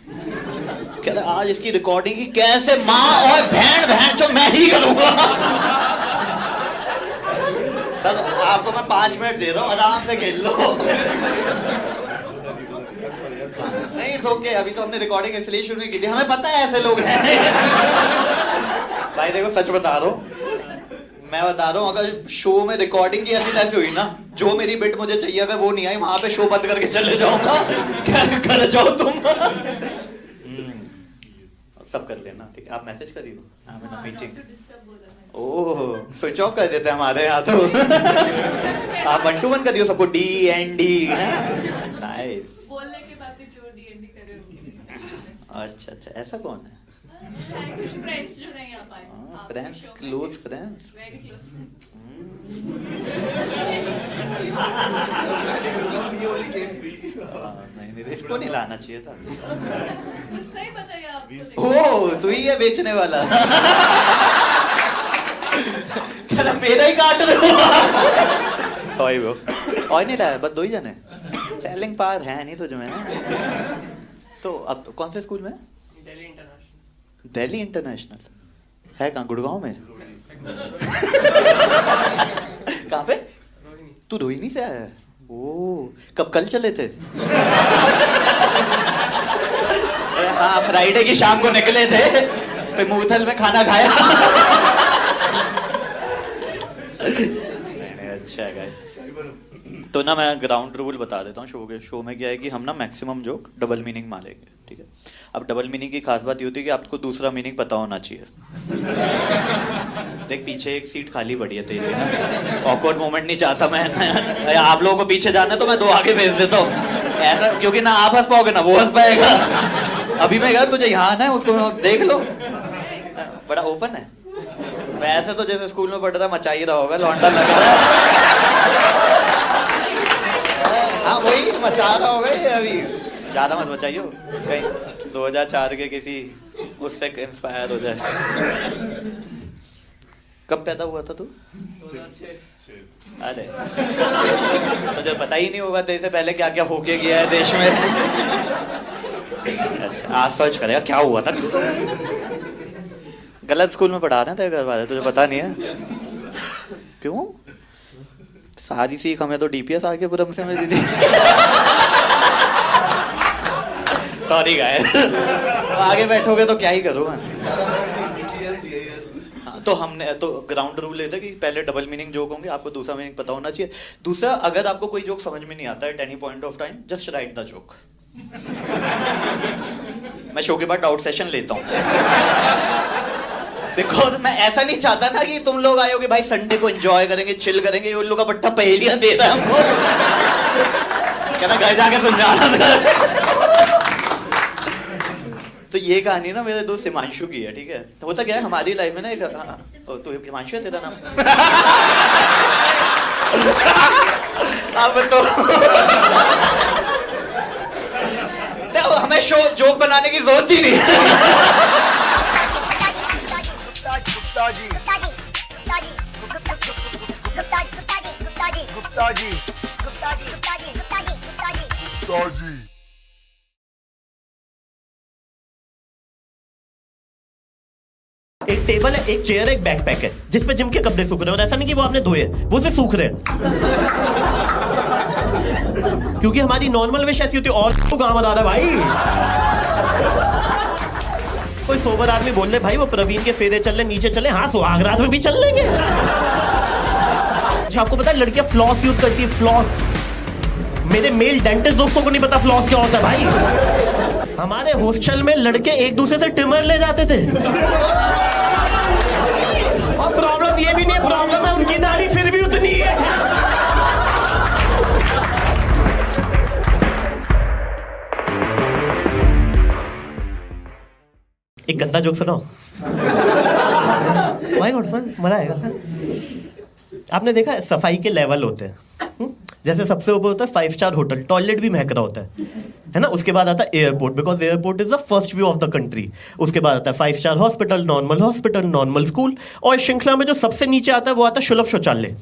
क्या आज इसकी रिकॉर्डिंग की कैसे माँ और बहन जो मैं ही करूंगा। सर आपको मैं 5 मिनट दे रहा हूँ, आराम से खेल लो। नहीं ओके, अभी तो हमने रिकॉर्डिंग इसलिए शुरू नहीं की थी, हमें पता है ऐसे लोग हैं। भाई देखो सच बता रहा हूँ, मैं बता रहा हूँ, अगर शो में रिकॉर्डिंग की ऐसी तैसी हुई ना, जो मेरी बिट मुझे चाहिए अगर वो नहीं आई, वहां पे शो बंद करके चले जाऊंगा। क्या कर जाओ तुम। सब कर लेना, ठीक है? आप मैसेज करिए मीटिंग। ओह स्विच ऑफ कर देते हैं हमारे यहाँ तो। आप 1 to 1 करियो सबको, DND। नाइस। बोलने के बाद भी जो DND करे। अच्छा ऐसा कौन है? फ्रेंड्स जो नहीं आ पाए। Friends, close friends. Very close. नहीं इसको नहीं लाना चाहिए था। उसका ही पता है आपको। ओ तू ही है बेचने वाला। क्या मेरा ही काट रहे हो? सॉरी ब्रो, और नहीं लाया, बस 2 ही जने। सेलिंग पावर है नहीं तुझ में। तो अब कौन से स्कूल में? दिल्ली इंटरनेशनल है कहाँ? गुड़गांव में? कहाँ पे? तू रोहिणी से आया है? ओ, कब कल चले थे? हाँ, फ्राइडे की शाम को निकले थे, फिर मूर्थल में खाना खाया। अच्छा है गाइस। तो ना मैं ग्राउंड रूल बता देता हूँ शो में क्या है कि हम ना मैक्सिमम जोक डबल मीनिंग मारेंगे, ठीक है? अब डबल मीनिंग की खास बात ये होती है कि आपको दूसरा मीनिंग पता होना चाहिए। देख पीछे एक सीट खाली पड़ी है तेरी, ऑकवर्ड मोमेंट नहीं चाहता मैं। आप लोगों को पीछे जाना है तो मैं 2 आगे भेज देता हूँ ऐसा, क्योंकि ना आप हंस पाओगे ना वो हंस पाएगा। अभी मैं कहा तुझे यहाँ आना है, उसको देख लो, बड़ा ओपन है। वैसे तो जैसे स्कूल में पढ़ रहा मचा ही रहा होगा, लौंडा लग रहा है। हाँ वही मचा रहा होगा ये, अभी ज्यादा मत मचाइयो, कहीं 2004 के किसी उससे इंस्पायर हो जाए। कब पैदा हुआ था तू? अरे तुझे पता ही नहीं होगा तेरे से पहले क्या क्या होके गया है देश में। अच्छा आज सर्च करेगा क्या हुआ था। गलत स्कूल में पढ़ा रहे हैं तेरे घर वाले, तुझे पता नहीं है क्यों? सारी सीख हमें तो डीपीएस आगे पुरम से मिली थी। सॉरी गाइस, आगे बैठोगे तो क्या ही करूँ मैं। तो हमने तो ग्राउंड रूल लेते कि पहले डबल मीनिंग जोक होंगे, आपको दूसरा मीनिंग पता होना चाहिए। दूसरा, अगर आपको कोई जोक समझ में नहीं आता है at any point of time, just right the joke. मैं शो के बाद डाउट सेशन लेता हूँ, बिकॉज मैं ऐसा नहीं चाहता ना कि तुम लोग आए हो कि भाई संडे को एंजॉय करेंगे, चिल करेंगे, उन लोग का पट्टा पहेलियां दे रहा है हमको। कहना घर जाके सुलझाना था। तो ये कहानी ना मेरे दोस्त हिमांशु की है, ठीक है? तो होता क्या है हमारी लाइफ में ना एक, तो हिमांशु है तेरा नाम? अब तो हमें शो जोक बनाने की जरूरत ही नहीं है। एक टेबल है, एक चेयर है, एक बैकपैक है, जिसपे जिम के कपड़े सूख रहे हैं। और ऐसा नहीं कि वो आपने धोए, वो से सूख रहे हैं। क्योंकि हमारी नॉर्मल विश ऐसी होती है, और तो काम आ रहा है भाई। कोई सोबर आदमी बोल रहे भाई वो प्रवीण के फेरे चल रहे, नीचे चले। हाँ सुहागरात में भी चल लेंगे। अच्छा आपको पता है लड़कियां फ्लॉस यूज करती है, फ्लॉस। मेरे मेल डेंटिस्ट दोस्तों को नहीं पता फ्लॉस क्या होता है भाई। हमारे हॉस्टल में लड़के एक दूसरे से ट्रिमर ले जाते थे। और प्रॉब्लम ये भी नहीं है, प्रॉब्लम है उनकी दाढ़ी फिर भी उतनी है। एक गंदा जोक सुनाओ। माय गॉड मजा आएगा। आपने देखा है सफाई के लेवल होते हैं। जैसे सबसे ऊपर होता है 5 स्टार होटल, टॉयलेट भी महक रहा होता है ना? उसके बाद आता है airport, because airport is the first view of the country. उसके बाद आता है 5 स्टार हॉस्पिटल, नॉर्मल स्कूल, और श्रृंखला में जो सबसे नीचे आता है वो आता है सुलभ शौचालय।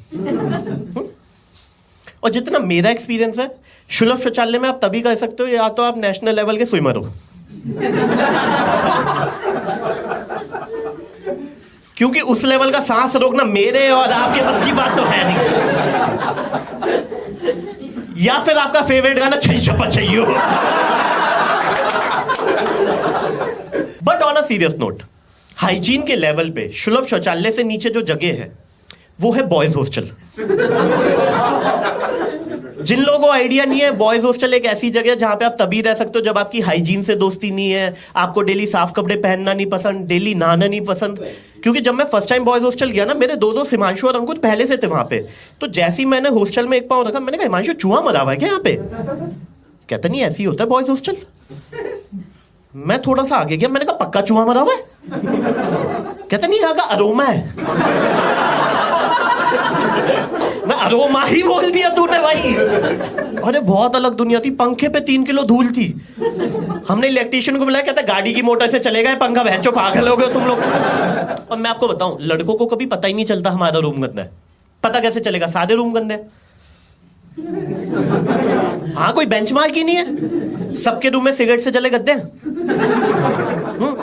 और जितना मेरा एक्सपीरियंस है, सुलभ शौचालय में आप तभी कर सकते हो या तो आप नेशनल लेवल के स्विमर हो, क्योंकि उस लेवल का सांस रोकना मेरे और आपके बस की बात तो है नहीं। या फिर आपका फेवरेट गाना छई छप्पा छइयो। But on a serious note, hygiene के लेवल पे सुलभ शौचालय से नीचे जो जगह है वो है बॉयज हॉस्टल। जिन लोगों को आइडिया नहीं है, बॉयज हॉस्टल एक ऐसी जगह है जहां पे आप तभी रह सकते हो जब आपकी हाइजीन से दोस्ती नहीं है, आपको डेली साफ कपड़े पहनना नहीं पसंद, डेली नहाना नहीं पसंद। क्योंकि जब मैं फर्स्ट टाइम बॉयज हॉस्टल गया ना, मेरे दो हिमांशु और अंकुर पहले से थे वहां पे। तो जैसे ही मैंने हॉस्टल में एक पाँव रखा, मैंने कहा हिमांशु चूहा मरा हुआ है क्या यहाँ पे? कहता नहीं ऐसे ही होता है बॉयज हॉस्टल। मैं थोड़ा सा आगे गया, मैंने कहा पक्का चूहा मरा हुआ है? कहता नहीं यहाँ का अरोमा है। मैं अरोमा ही बोल दिया तूने भाई। अरे बहुत अलग दुनिया थी, पंखे पे 3 किलो धूल थी। हमने इलेक्ट्रिशियन को बुलाया, कहता गाड़ी की मोटर से चलेगा पंखा, भैंचो पागल हो गए तुम लोग। और मैं आपको बताऊं, लड़कों को कभी पता ही नहीं चलता हमारा रूम गंदा है। पता कैसे चलेगा? सारे रूम गंदे हैं। हाँ कोई बेंचमार्क ही नहीं है, सबके रूम में सिगरेट से जले गद्दे हैं।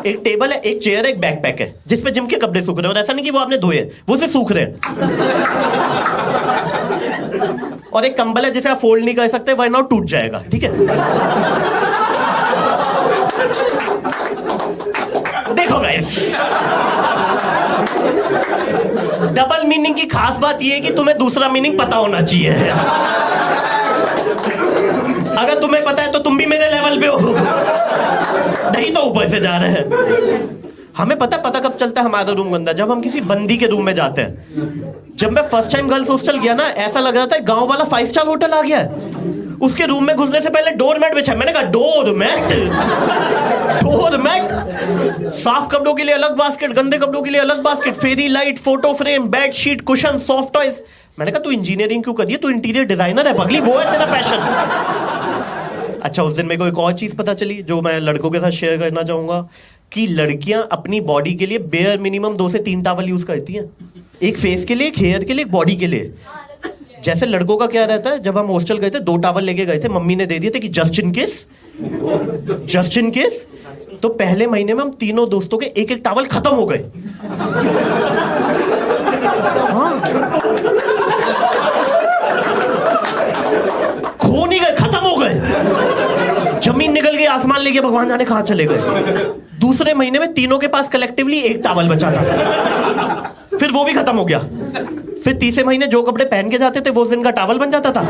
एक टेबल है, एक चेयर है, एक बैकपैक है, जिसपे जिम के कपड़े सूख रहे हैं। और ऐसा नहीं कि वो आपने धोए, वो से सूख रहे हैं। और एक कंबल है जिसे आप फोल्ड नहीं कर सकते, वरना वो टूट जाएगा, ठीक है? देखो गाइस, डबल मीनिंग की खास बात यह है कि तुम्हें दूसरा मीनिंग पता होना चाहिए। अगर तुम्हें पता है तो तुम भी मेरे लेवल पे हो, नहीं तो ऊपर से जा रहे हैं। हमें पता कब चलता है हमारा रूम गंदा? जब हम किसी बंदी के रूम में जाते हैं। जब मैं फर्स्ट टाइम गर्ल्स हॉस्टल गया ना, ऐसा लग रहा था गांव वाला 5 स्टार होटल आ गया है। उसके रूम में घुसने से पहले डोरमैट बिछा। मैंने कहा डोरमैट, साफ कपड़ों के लिए अलग बास्केट, गंदे कपड़ों के लिए अलग basket, fairy light, photo frame, bed sheet, cushion, soft toys. मैंने कहा तू इंजीनियरिंग क्यों कर रही है? तू इंटीरियर डिजाइनर है पगली, वो है तेरा पैशन। अच्छा, उस दिन मेरे को एक और चीज पता चली जो मैं लड़कों के साथ शेयर करना चाहूंगा, कि लड़कियां अपनी बॉडी के लिए बेयर मिनिमम 2 से 3 टॉवल यूज करती हैं। एक फेस के लिए, एक हेयर के लिए, एक बॉडी के लिए। जैसे लड़कों का क्या रहता है, जब हम हॉस्टल गए थे 2 टॉवल लेके गए थे, मम्मी ने दे दिए थे कि जस्ट इन केस। तो पहले महीने में हम तीनों दोस्तों के एक टॉवल खत्म हो गए। हाँ, खो नहीं गए, खत्म हो गए। जमीन निकल गई, आसमान ले गया, भगवान जाने कहां चले गए। दूसरे महीने में तीनों के पास कलेक्टिवली 1 टॉवल बचा था, फिर वो भी खत्म हो गया। फिर तीसरे महीने जो कपड़े पहन के जाते थे वो उस दिन का टॉवल बन जाता था,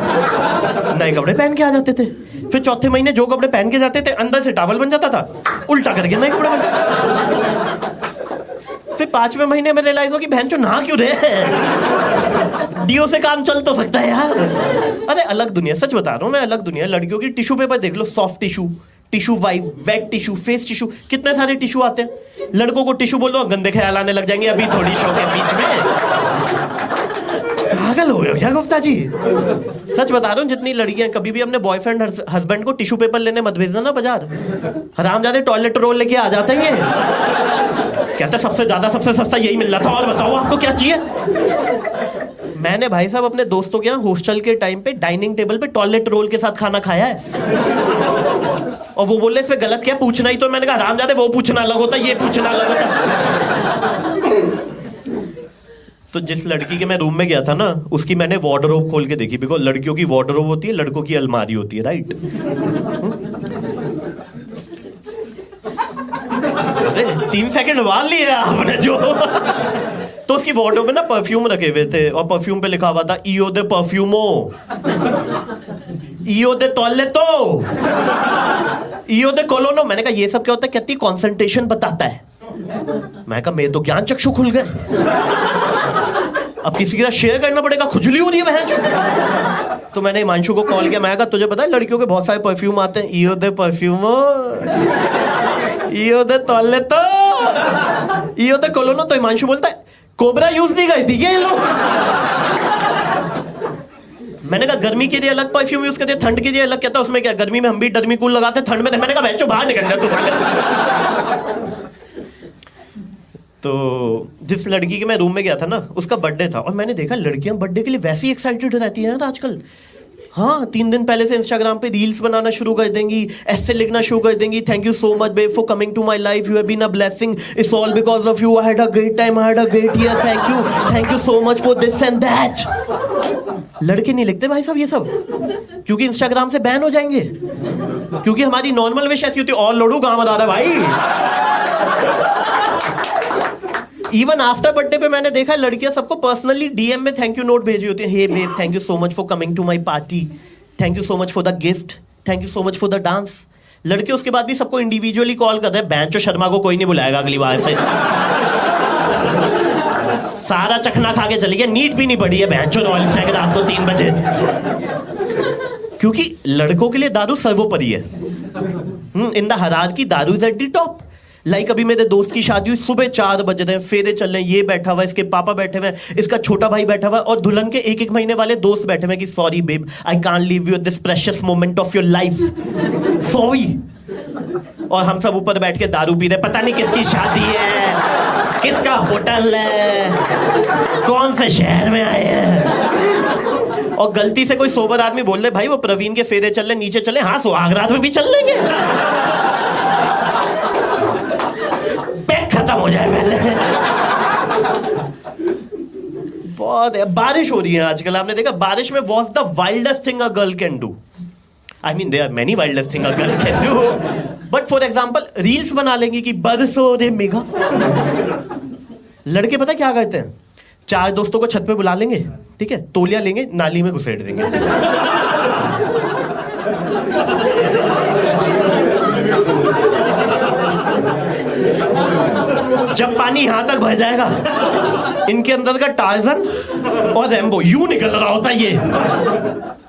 नए कपड़े पहन के आ जाते थे। फिर चौथे महीने जो कपड़े पहन के जाते थे अंदर से टॉवल बन जाता था, उल्टा करके नए कपड़े बन जाते। फिर 5वें महीने में रियलाइज हुआ कि बहन चो नहा क्यों रहे, डीओ से काम चल तो सकता है यार। अरे अलग दुनिया, सच बता रहा हूं मैं, अलग दुनिया। लड़कियों की टिश्यू पेपर देख लो, soft tissue, tissue wipe, wet tissue, face tissue, कितने सारे टिश्यू आते हैं। लड़कों को टिश्यू बोलो गंदे ख्याल आने लग जाएंगे अभी थोड़ी शो के बीच में। पागल हो गए क्या गुप्ता जी? सच बता रहा हूँ, जितनी लड़कियां, कभी भी अपने बॉयफ्रेंड हस्बैंड को टिश्यू पेपर लेने मत भेजना ना बाजार। हरामजादे टॉयलेट रोल लेके आ जाते हैं ये, कहते सबसे ज्यादा सबसे सस्ता यही मिल रहा था, और बताओ आपको क्या चाहिए। मैंने भाई साहब अपने दोस्तों के यहाँ हॉस्टल के टाइम पे डाइनिंग टेबल पे टॉयलेट रोल के साथ खाना खाया है, और वो बोले इसमें गलत क्या, पूछना ही तो। मैंने कहा हरामजादे वो पूछना अलग होता, ये पूछना अलग होता। तो जिस लड़की के मैं रूम में गया था ना, उसकी मैंने वार्डरोब खोल के देखी, बिकॉज लड़कियों की वार्डरोब होती है, लड़कों की अलमारी होती है, राइट? अरे 3 सेकंड बाद लिया आपने जो। तो उसकी वार्डरोब में ना परफ्यूम रखे हुए थे, और परफ्यूम पे लिखा हुआ था ईओ दे परफ्यूमो, ईओ दे टॉयलेटो, ईओ दे कोलोनो। मैंने कहा ये सब क्या होता है? कहती कॉन्सेंट्रेशन बताता है। मैं कहा मेरे तो ज्ञान चक्षु खुल गए, अब किसी के साथ शेयर करना पड़ेगा, खुजली हो रही है बहन। तो मैंने हिमांशु को कॉल किया, मैं कहा तुझे पता है लड़कियों के बहुत सारे परफ्यूम आते हैं, ईओ दे परफ्यूमो, ईओ दे टॉयलेटो, ईओ दे कोलोनो। तो हिमांशु बोलता है कोबरा यूज नहीं करती थी क्या ये लोग? मैंने कहा गर्मी के लिए अलग परफ्यूम यूज करते, ठंड के लिए अलग। कहता उसमें क्या, गर्मी में हम भी डर्मीकूल लगाते, ठंड में। मैंने कहा बच्चों बाहर निकल जा तू। तो जिस लड़की के मैं रूम में गया था ना, उसका बर्थडे था, और मैंने देखा लड़कियां बर्थडे के लिए वैसी एक्साइटेड रहती है ना आजकल। हाँ, 3 दिन पहले से इंस्टाग्राम पे रील्स बनाना शुरू कर देंगी, ऐसे लिखना शुरू कर देंगी, thank you so much babe for coming to my life, you have been a blessing, it's all because of you, I had a great time, I had a great year, thank you so much for this and that. लड़के नहीं लिखते भाई साहब ये सब, क्योंकि Instagram से ban हो जाएंगे। क्योंकि हमारी नॉर्मल विश ऐसी होती है, और लड़ू गाँव आ रहा है भाई। इवन आफ्टर बर्थडे पे मैंने देखा लड़कियां सबको पर्सनली डीएम में थैंक यू नोट भेजी होती है। Hey babe, thank you so much for coming to my party, thank you so much for the gift, thank you so much for the dance. लड़के उसके बाद भी सबको इंडिविजुअली कॉल कर रहे हैं। बैंचो शर्मा को कोई नहीं बुलाएगा अगली बार से, सारा चखना खा के चली गया, नीट भी नहीं पड़ी है बैंचो रॉयल स्टैग रात को 3 बजे। क्योंकि लड़कों के लिए दारू सर्वोपरि है। इन द हायरार्की दारू is at the top. Like अभी मेरे दोस्त की शादी हुई, सुबह 4 बज रहे हैं, फेरे चल रहे हैं, ये बैठा हुआ है, इसके पापा बैठे हुए हैं, इसका छोटा भाई बैठा हुआ है, और दुल्हन के 1-1 महीने वाले दोस्त बैठे हुए हैं कि sorry babe, I can't leave you this precious moment of your life, sorry. और हम सब ऊपर बैठ के दारू पी रहे, पता नहीं किसकी शादी है, किसका होटल है, कौन से शहर में आए हैं। और गलती से कोई सोबर आदमी बोल रहे भाई वो प्रवीण के फेरे चल रहे, नीचे चले। हाँ, सुहागरात में भी चल लेंगे, पैक खत्म हो जाए पहले। बहुत है। बारिश हो रही है आजकल, आपने देखा बारिश में was the wildest thing a girl can do. I mean there are many wildest thing a girl can do, but for example reels बना लेंगे कि बरसो रे मेघा। लड़के पता क्या करते हैं, 4 दोस्तों को छत पे बुला लेंगे, ठीक है, तौलिया लेंगे, नाली में घुसेड़ देंगे। जब पानी यहां तक भर जाएगा, इनके अंदर का टार्जन और रैम्बो यूं निकल रहा होता है ये,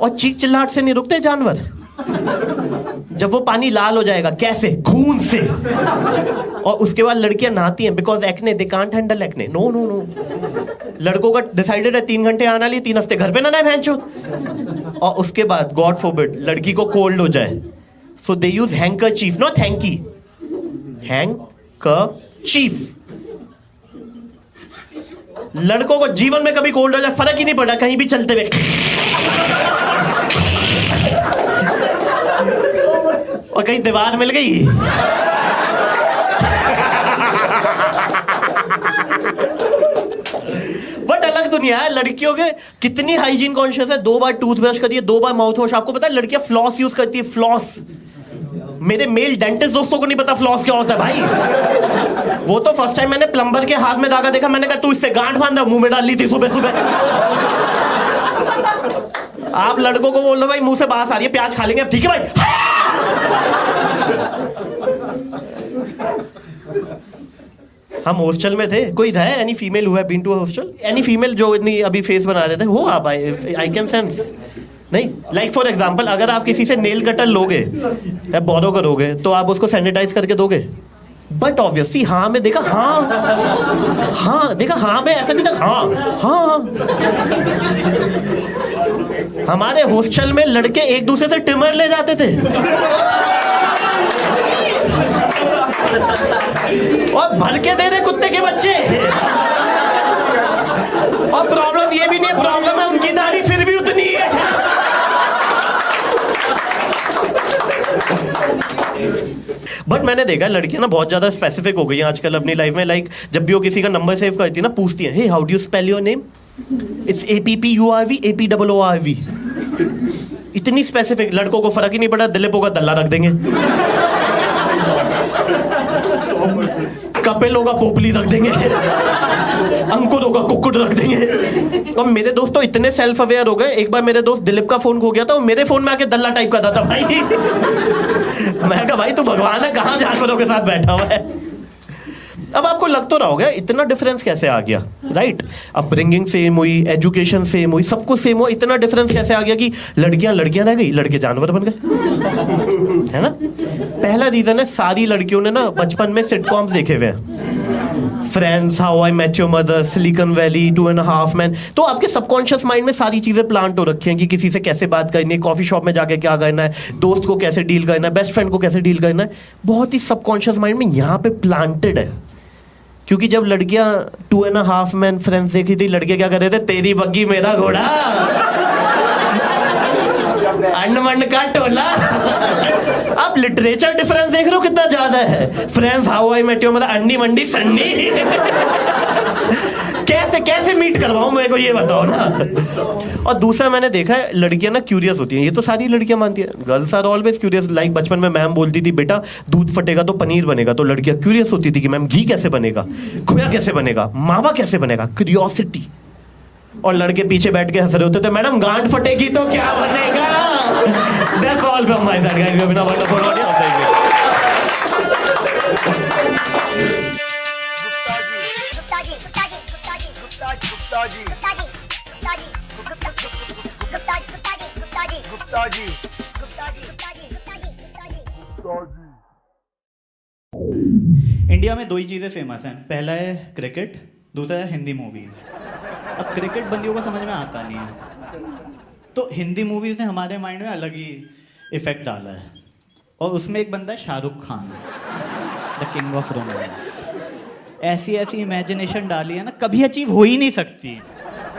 और चीख चिल्लाहट से नहीं रुकते जानवर। जब वो पानी लाल हो जाएगा, कैसे? खून से। और उसके बाद लड़कियां नहाती हैं, because acne, they can't handle acne. No no no, लड़कों का डिसाइडेड है 3 घंटे आना लिए, 3 हफ्ते घर पे ना नहाए भैंचो। और उसके बाद गॉड फॉरबिड लड़की को कोल्ड हो जाए, so they use handkerchief, not hanky, handkerchief. लड़कों को जीवन में कभी कोल्ड हो जाए फर्क ही नहीं पड़ा, कहीं भी चलते हुए और कहीं दीवार मिल गई। बट अलग दुनिया है लड़कियों के, कितनी हाइजीन कॉन्शियस है। 2 बार टूथब्रश करिए, 2 बार माउथ वॉश। आपको पता है लड़कियां फ्लॉस यूज करती है, फ्लॉस। मेरे मेल डेंटिस्ट दोस्तों को नहीं पता फ्लॉस क्या होता है भाई। वो तो फर्स्ट टाइम मैंने प्लम्बर के हाथ में धागा देखा, मैंने कहा तू इससे गांठ बांधा, मुंह में डाल ली थी सुबह सुबह। आप लड़कों को बोल दो भाई मुंह से बांस आ रही है, प्याज खा लेंगे अब, ठीक है भाई। हम हॉस्टल में थे, कोई था any female who have been to a hostel? Any female जो इतनी अभी फेस बना देते हो आप? I can sense. नहीं, लाइक फॉर एग्जांपल अगर आप किसी से नेल कटर लोगे या बोरो करोगे तो आप उसको सैनिटाइज करके दोगे? बट ऑब्वियसली हाँ में देखा, हाँ देखा, हाँ में ऐसा नहीं था, हाँ। हमारे हॉस्टल में लड़के एक दूसरे से ट्रिमर ले जाते थे और भर के दे रहे कुत्ते के बच्चे। और प्रॉब्लम ये भी नहीं है, प्रॉब्लम है उनकी दाढ़ी फिर भी उतनी है। बट मैंने देखा लड़कियां ना बहुत ज्यादा स्पेसिफिक हो गई हैं आजकल अपनी लाइफ में। लाइक जब भी वो किसी का नंबर सेव करती है ना, पूछती है, hey how do you spell your name? It's APPURV APOORV। इतनी स्पेसिफिक, लड़कों को फर्क ही नहीं पड़ा, दिलीपों का दल्ला रख देंगे, कपिलों का पोपली रख देंगे, अंकुरों का कुक्कुट रख देंगे। और मेरे दोस्त तो इतने सेल्फ अवेयर हो गए, एक बार मेरे दोस्त दिलीप का फोन खो गया था, वो मेरे फोन में आके दल्ला टाइप करता था भाई। मैं कहा भाई तू भगवान है, कहाँ जानवरों के साथ बैठा हुआ है। अब आपको लग तो रहा होगा इतना डिफरेंस कैसे आ गया, राइट? अपब्रिंगिंग सेम हुई, एजुकेशन सेम हुई, सब कुछ सेम हुआ, इतना डिफरेंस कैसे आ गया कि लड़कियां लड़कियां रह गई, लड़के जानवर बन गए, है ना? पहला रीजन है सारी लड़कियों ने ना बचपन में सिटकॉम्स देखे हुए हैं, Friends, How I Met Your Mother, Silicon Valley, 2.5 Men। तो आपके सबकॉन्शियस माइंड में सारी चीजें प्लांट हो रखी हैं कि किसी से कैसे बात करनी है, कॉफी शॉप में जाके क्या करना है, दोस्त को कैसे डील करना है, बेस्ट फ्रेंड को कैसे डील करना है, बहुत ही सबकॉन्शियस माइंड में यहाँ पे प्लांटेड है। क्योंकि जब लड़कियां 2.5 Men फ्रेंड्स देखी थी, लड़के क्या कर रहे थे, तेरी बग्गी मेरा घोड़ा, अंडमंड का टोला। आप लिटरेचर डिफरेंस देख रहे हो कितना ज्यादा है। Friends, How I Met Your Mother, अंडी मंडी सन्नी। कैसे कैसे मीट करवाऊं, मेरे को ये बताओ ना। और दूसरा मैंने देखा है लड़कियां ना क्यूरियस होती हैं, ये तो सारी लड़कियां मानती हैं, girls are always curious. Like बचपन में मैम बोलती थी बेटा दूध फटेगा तो पनीर बनेगा, तो लड़कियां क्यूरियस होती थी कि मैम घी कैसे बनेगा, खोया कैसे बनेगा, मावा कैसे बनेगा, क्यूरियोसिटी। और लड़के पीछे बैठ के हंस रहे होते थे, मैडम गांड फटेगी तो क्या बनेगा। That's all from my side, guys. You have been a wonderful audience. India में 2 ही चीज़ें फेमस हैं, पहला है क्रिकेट, दूसरा है हिंदी मूवीज़। अब क्रिकेट बंदियों को समझ में आता नहीं है, तो हिंदी मूवीज़ ने हमारे माइंड में अलग ही इफेक्ट डाला है। और उसमें एक बंदा है Shahrukh Khan, the king of romance. ऐसी ऐसी इमेजिनेशन डाली है ना, कभी अचीव हो ही नहीं सकती,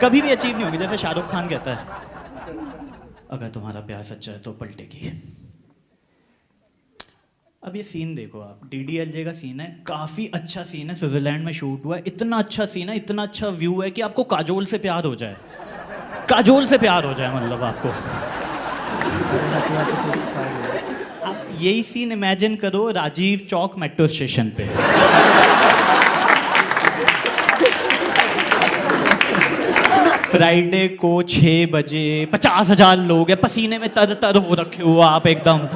कभी भी अचीव नहीं होगी। जैसे शाहरुख खान कहता है, अगर तुम्हारा प्यार सच्चा है तो पलटेगी, अब ये सीन देखो आप, DDLJ का सीन है, काफी अच्छा सीन है, स्विट्जरलैंड में शूट हुआ है, इतना अच्छा सीन है, इतना अच्छा व्यू है कि आपको काजोल से प्यार हो जाए, काजोल से प्यार हो जाए, मतलब आपको। आप यही सीन इमेजिन करो राजीव चौक मेट्रो स्टेशन पे। फ्राइडे को 6 बजे 50,000 लोग हैं, पसीने में तर तर हो रखे हो आप एकदम।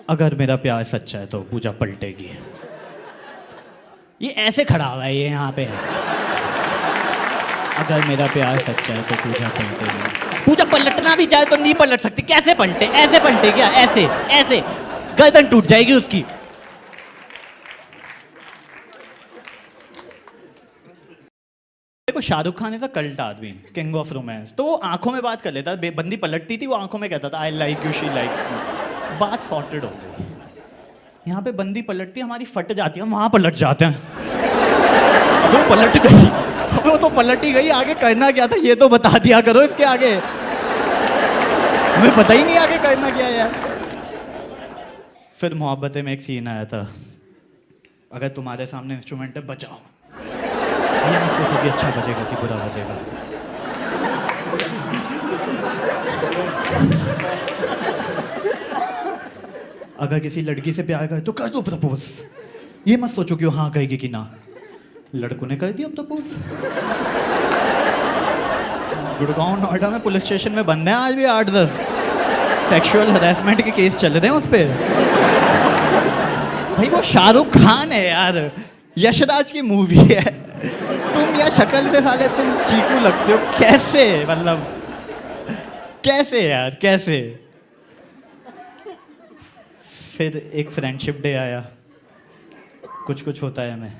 अगर मेरा प्यार सच्चा है तो पूजा पलटेगी। ये ऐसे खड़ा हुआ है ये यहाँ पे। अगर मेरा प्यार सच्चा है तो पूजा पलटेगी। पूजा पलटना भी चाहे तो नहीं पलट सकती। कैसे पलटे? ऐसे पलटे क्या? ऐसे ऐसे गर्दन टूट जाएगी उसकी। देखो Shahrukh Khan is a cult आदमी, किंग ऑफ रोमांस। तो वो आंखों में बात कर लेता है, बंदी पलटती थी वो आंखों में कहता था आई like you, she likes me. बात सॉर्टेड हो गई। यहाँ पे बंदी पलटती हमारी फट जाती है, हम वहां पलट जाते हैं। वो पलट गई, वो तो पलट ही गई, आगे करना क्या था ये तो बता दिया करो। इसके आगे हमें पता ही नहीं आगे करना क्या है यार। फिर मोहब्बतें में एक सीन आया था, अगर तुम्हारे सामने इंस्ट्रूमेंट है बजाओ। ये मत सोचो कि अच्छा बजेगा कि बुरा बजेगा। अगर किसी लड़की से प्यार करे तो कर दो प्रपोज। ये मत सोचो कि वो हाँ कहेगी कि ना। लड़कों ने कर दिया प्रपोज। गुड़गांव नोएडा में पुलिस स्टेशन में बंद हैं आज भी 8-10 सेक्सुअल हरासमेंट के केस चल रहे हैं उस पर। भाई वो शाहरुख खान है यार, यशराज की मूवी है। तुम या शक्ल से साले तुम चीकू लगते हो। कैसे, मतलब कैसे यार, कैसे? फिर एक फ्रेंडशिप डे आया। कुछ कुछ होता है हमें,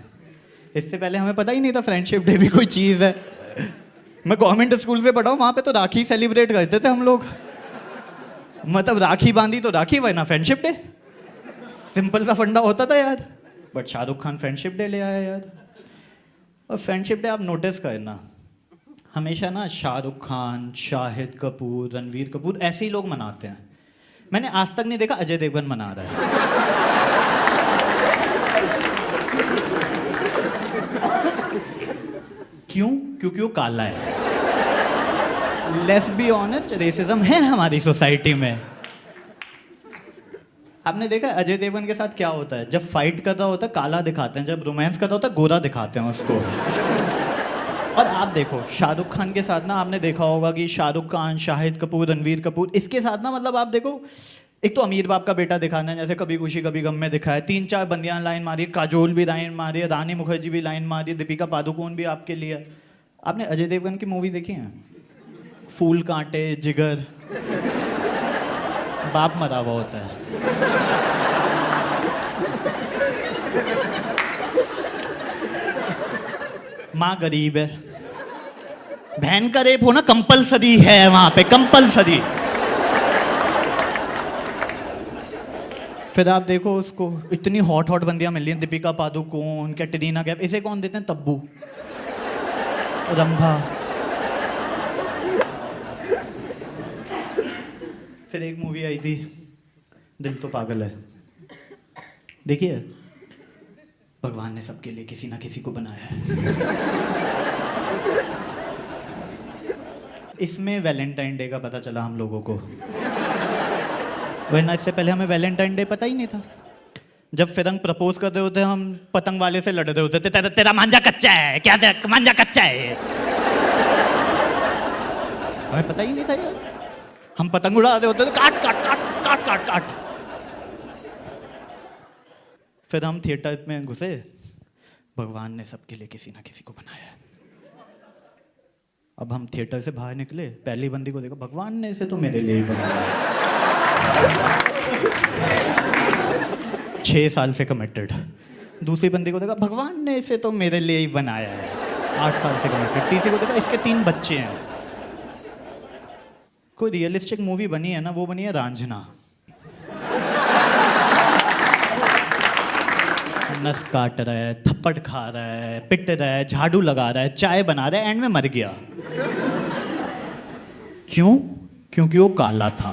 इससे पहले हमें पता ही नहीं था फ्रेंडशिप डे भी कोई चीज़ है। मैं गवर्नमेंट स्कूल से पढ़ा हूँ, वहाँ पे तो राखी सेलिब्रेट करते थे हम लोग। मतलब राखी बांधी तो राखी, वरना फ्रेंडशिप डे। सिंपल सा फंडा होता था यार। But Shahrukh Khan friendship day ले आया यार। और फ्रेंडशिप डे आप नोटिस करना, हमेशा ना शाहरुख खान, शाहिद कपूर, रणवीर कपूर ऐसे ही लोग मनाते हैं। मैंने आज तक नहीं देखा अजय देवगन मना रहा है। क्यों? क्योंकि वो काला है। लेट्स बी ऑनेस्ट, रेसिज्म है हमारी सोसाइटी में। आपने देखा अजय देवगन के साथ क्या होता है? जब फाइट कर रहा होता है काला दिखाते हैं, जब रोमांस कर रहा होता है गोरा दिखाते हैं उसको। और आप देखो शाहरुख खान के साथ ना, आपने देखा होगा कि शाहरुख खान, शाहिद कपूर, रणवीर कपूर, इसके साथ ना मतलब आप देखो, एक तो अमीर बाप का बेटा दिखाना है, जैसे कभी खुशी कभी गम में दिखाया। 3-4 बंदियां लाइन मारी, काजोल भी लाइन मारी, रानी मुखर्जी भी लाइन मारी, दीपिका पादुकोण भी आपके लिए। आपने अजय देवगन की मूवी देखी है? फूल कांटे, जिगर। बाप मरा हुआ होता है। माँ गरीब है, बहन का रेप होना कंपलसरी है वहां पे, कंपलसरी। फिर आप देखो उसको, इतनी हॉट हॉट बंदियां मिल रही हैं, दीपिका पादुकोण, कैटरीना कैफ, इसे कौन देते हैं? तब्बू, रंभा। फिर एक मूवी आई थी दिल तो पागल है, देखिए। भगवान ने सबके लिए किसी ना किसी को बनाया है। इसमें वैलेंटाइन डे का पता चला हम लोगों को, वरना इससे पहले हमें वैलेंटाइन डे पता ही नहीं था। जब फिरंग प्रपोज कर रहे होते हम पतंग वाले से लड़ रहे होते थे, तेरा मांझा कच्चा है क्या? मांझा कच्चा है। हमें पता ही नहीं था यार। हम पतंग उड़ा रहे होते थे, काट काट काट काट काट काट। फिर हम थिएटर में घुसे, भगवान ने सबके लिए किसी ना किसी को बनाया है। अब हम थिएटर से बाहर निकले, पहली बंदी को देखा, भगवान ने इसे तो मेरे लिए ही बनाया है। 6 साल से कमिटेड। दूसरी बंदी को देखा, भगवान ने इसे तो मेरे लिए ही बनाया है। 8 साल से कमिटेड। तीसरी को देखा, इसके 3 बच्चे हैं। कोई रियलिस्टिक मूवी बनी है ना, वो बनी है रांझना। नस काट रहा है, थप्पड़ खा रहा है, पिट रहा है, झाड़ू लगा रहा है, चाय बना रहा है, एंड में मर गया। क्यों? क्योंकि वो काला था।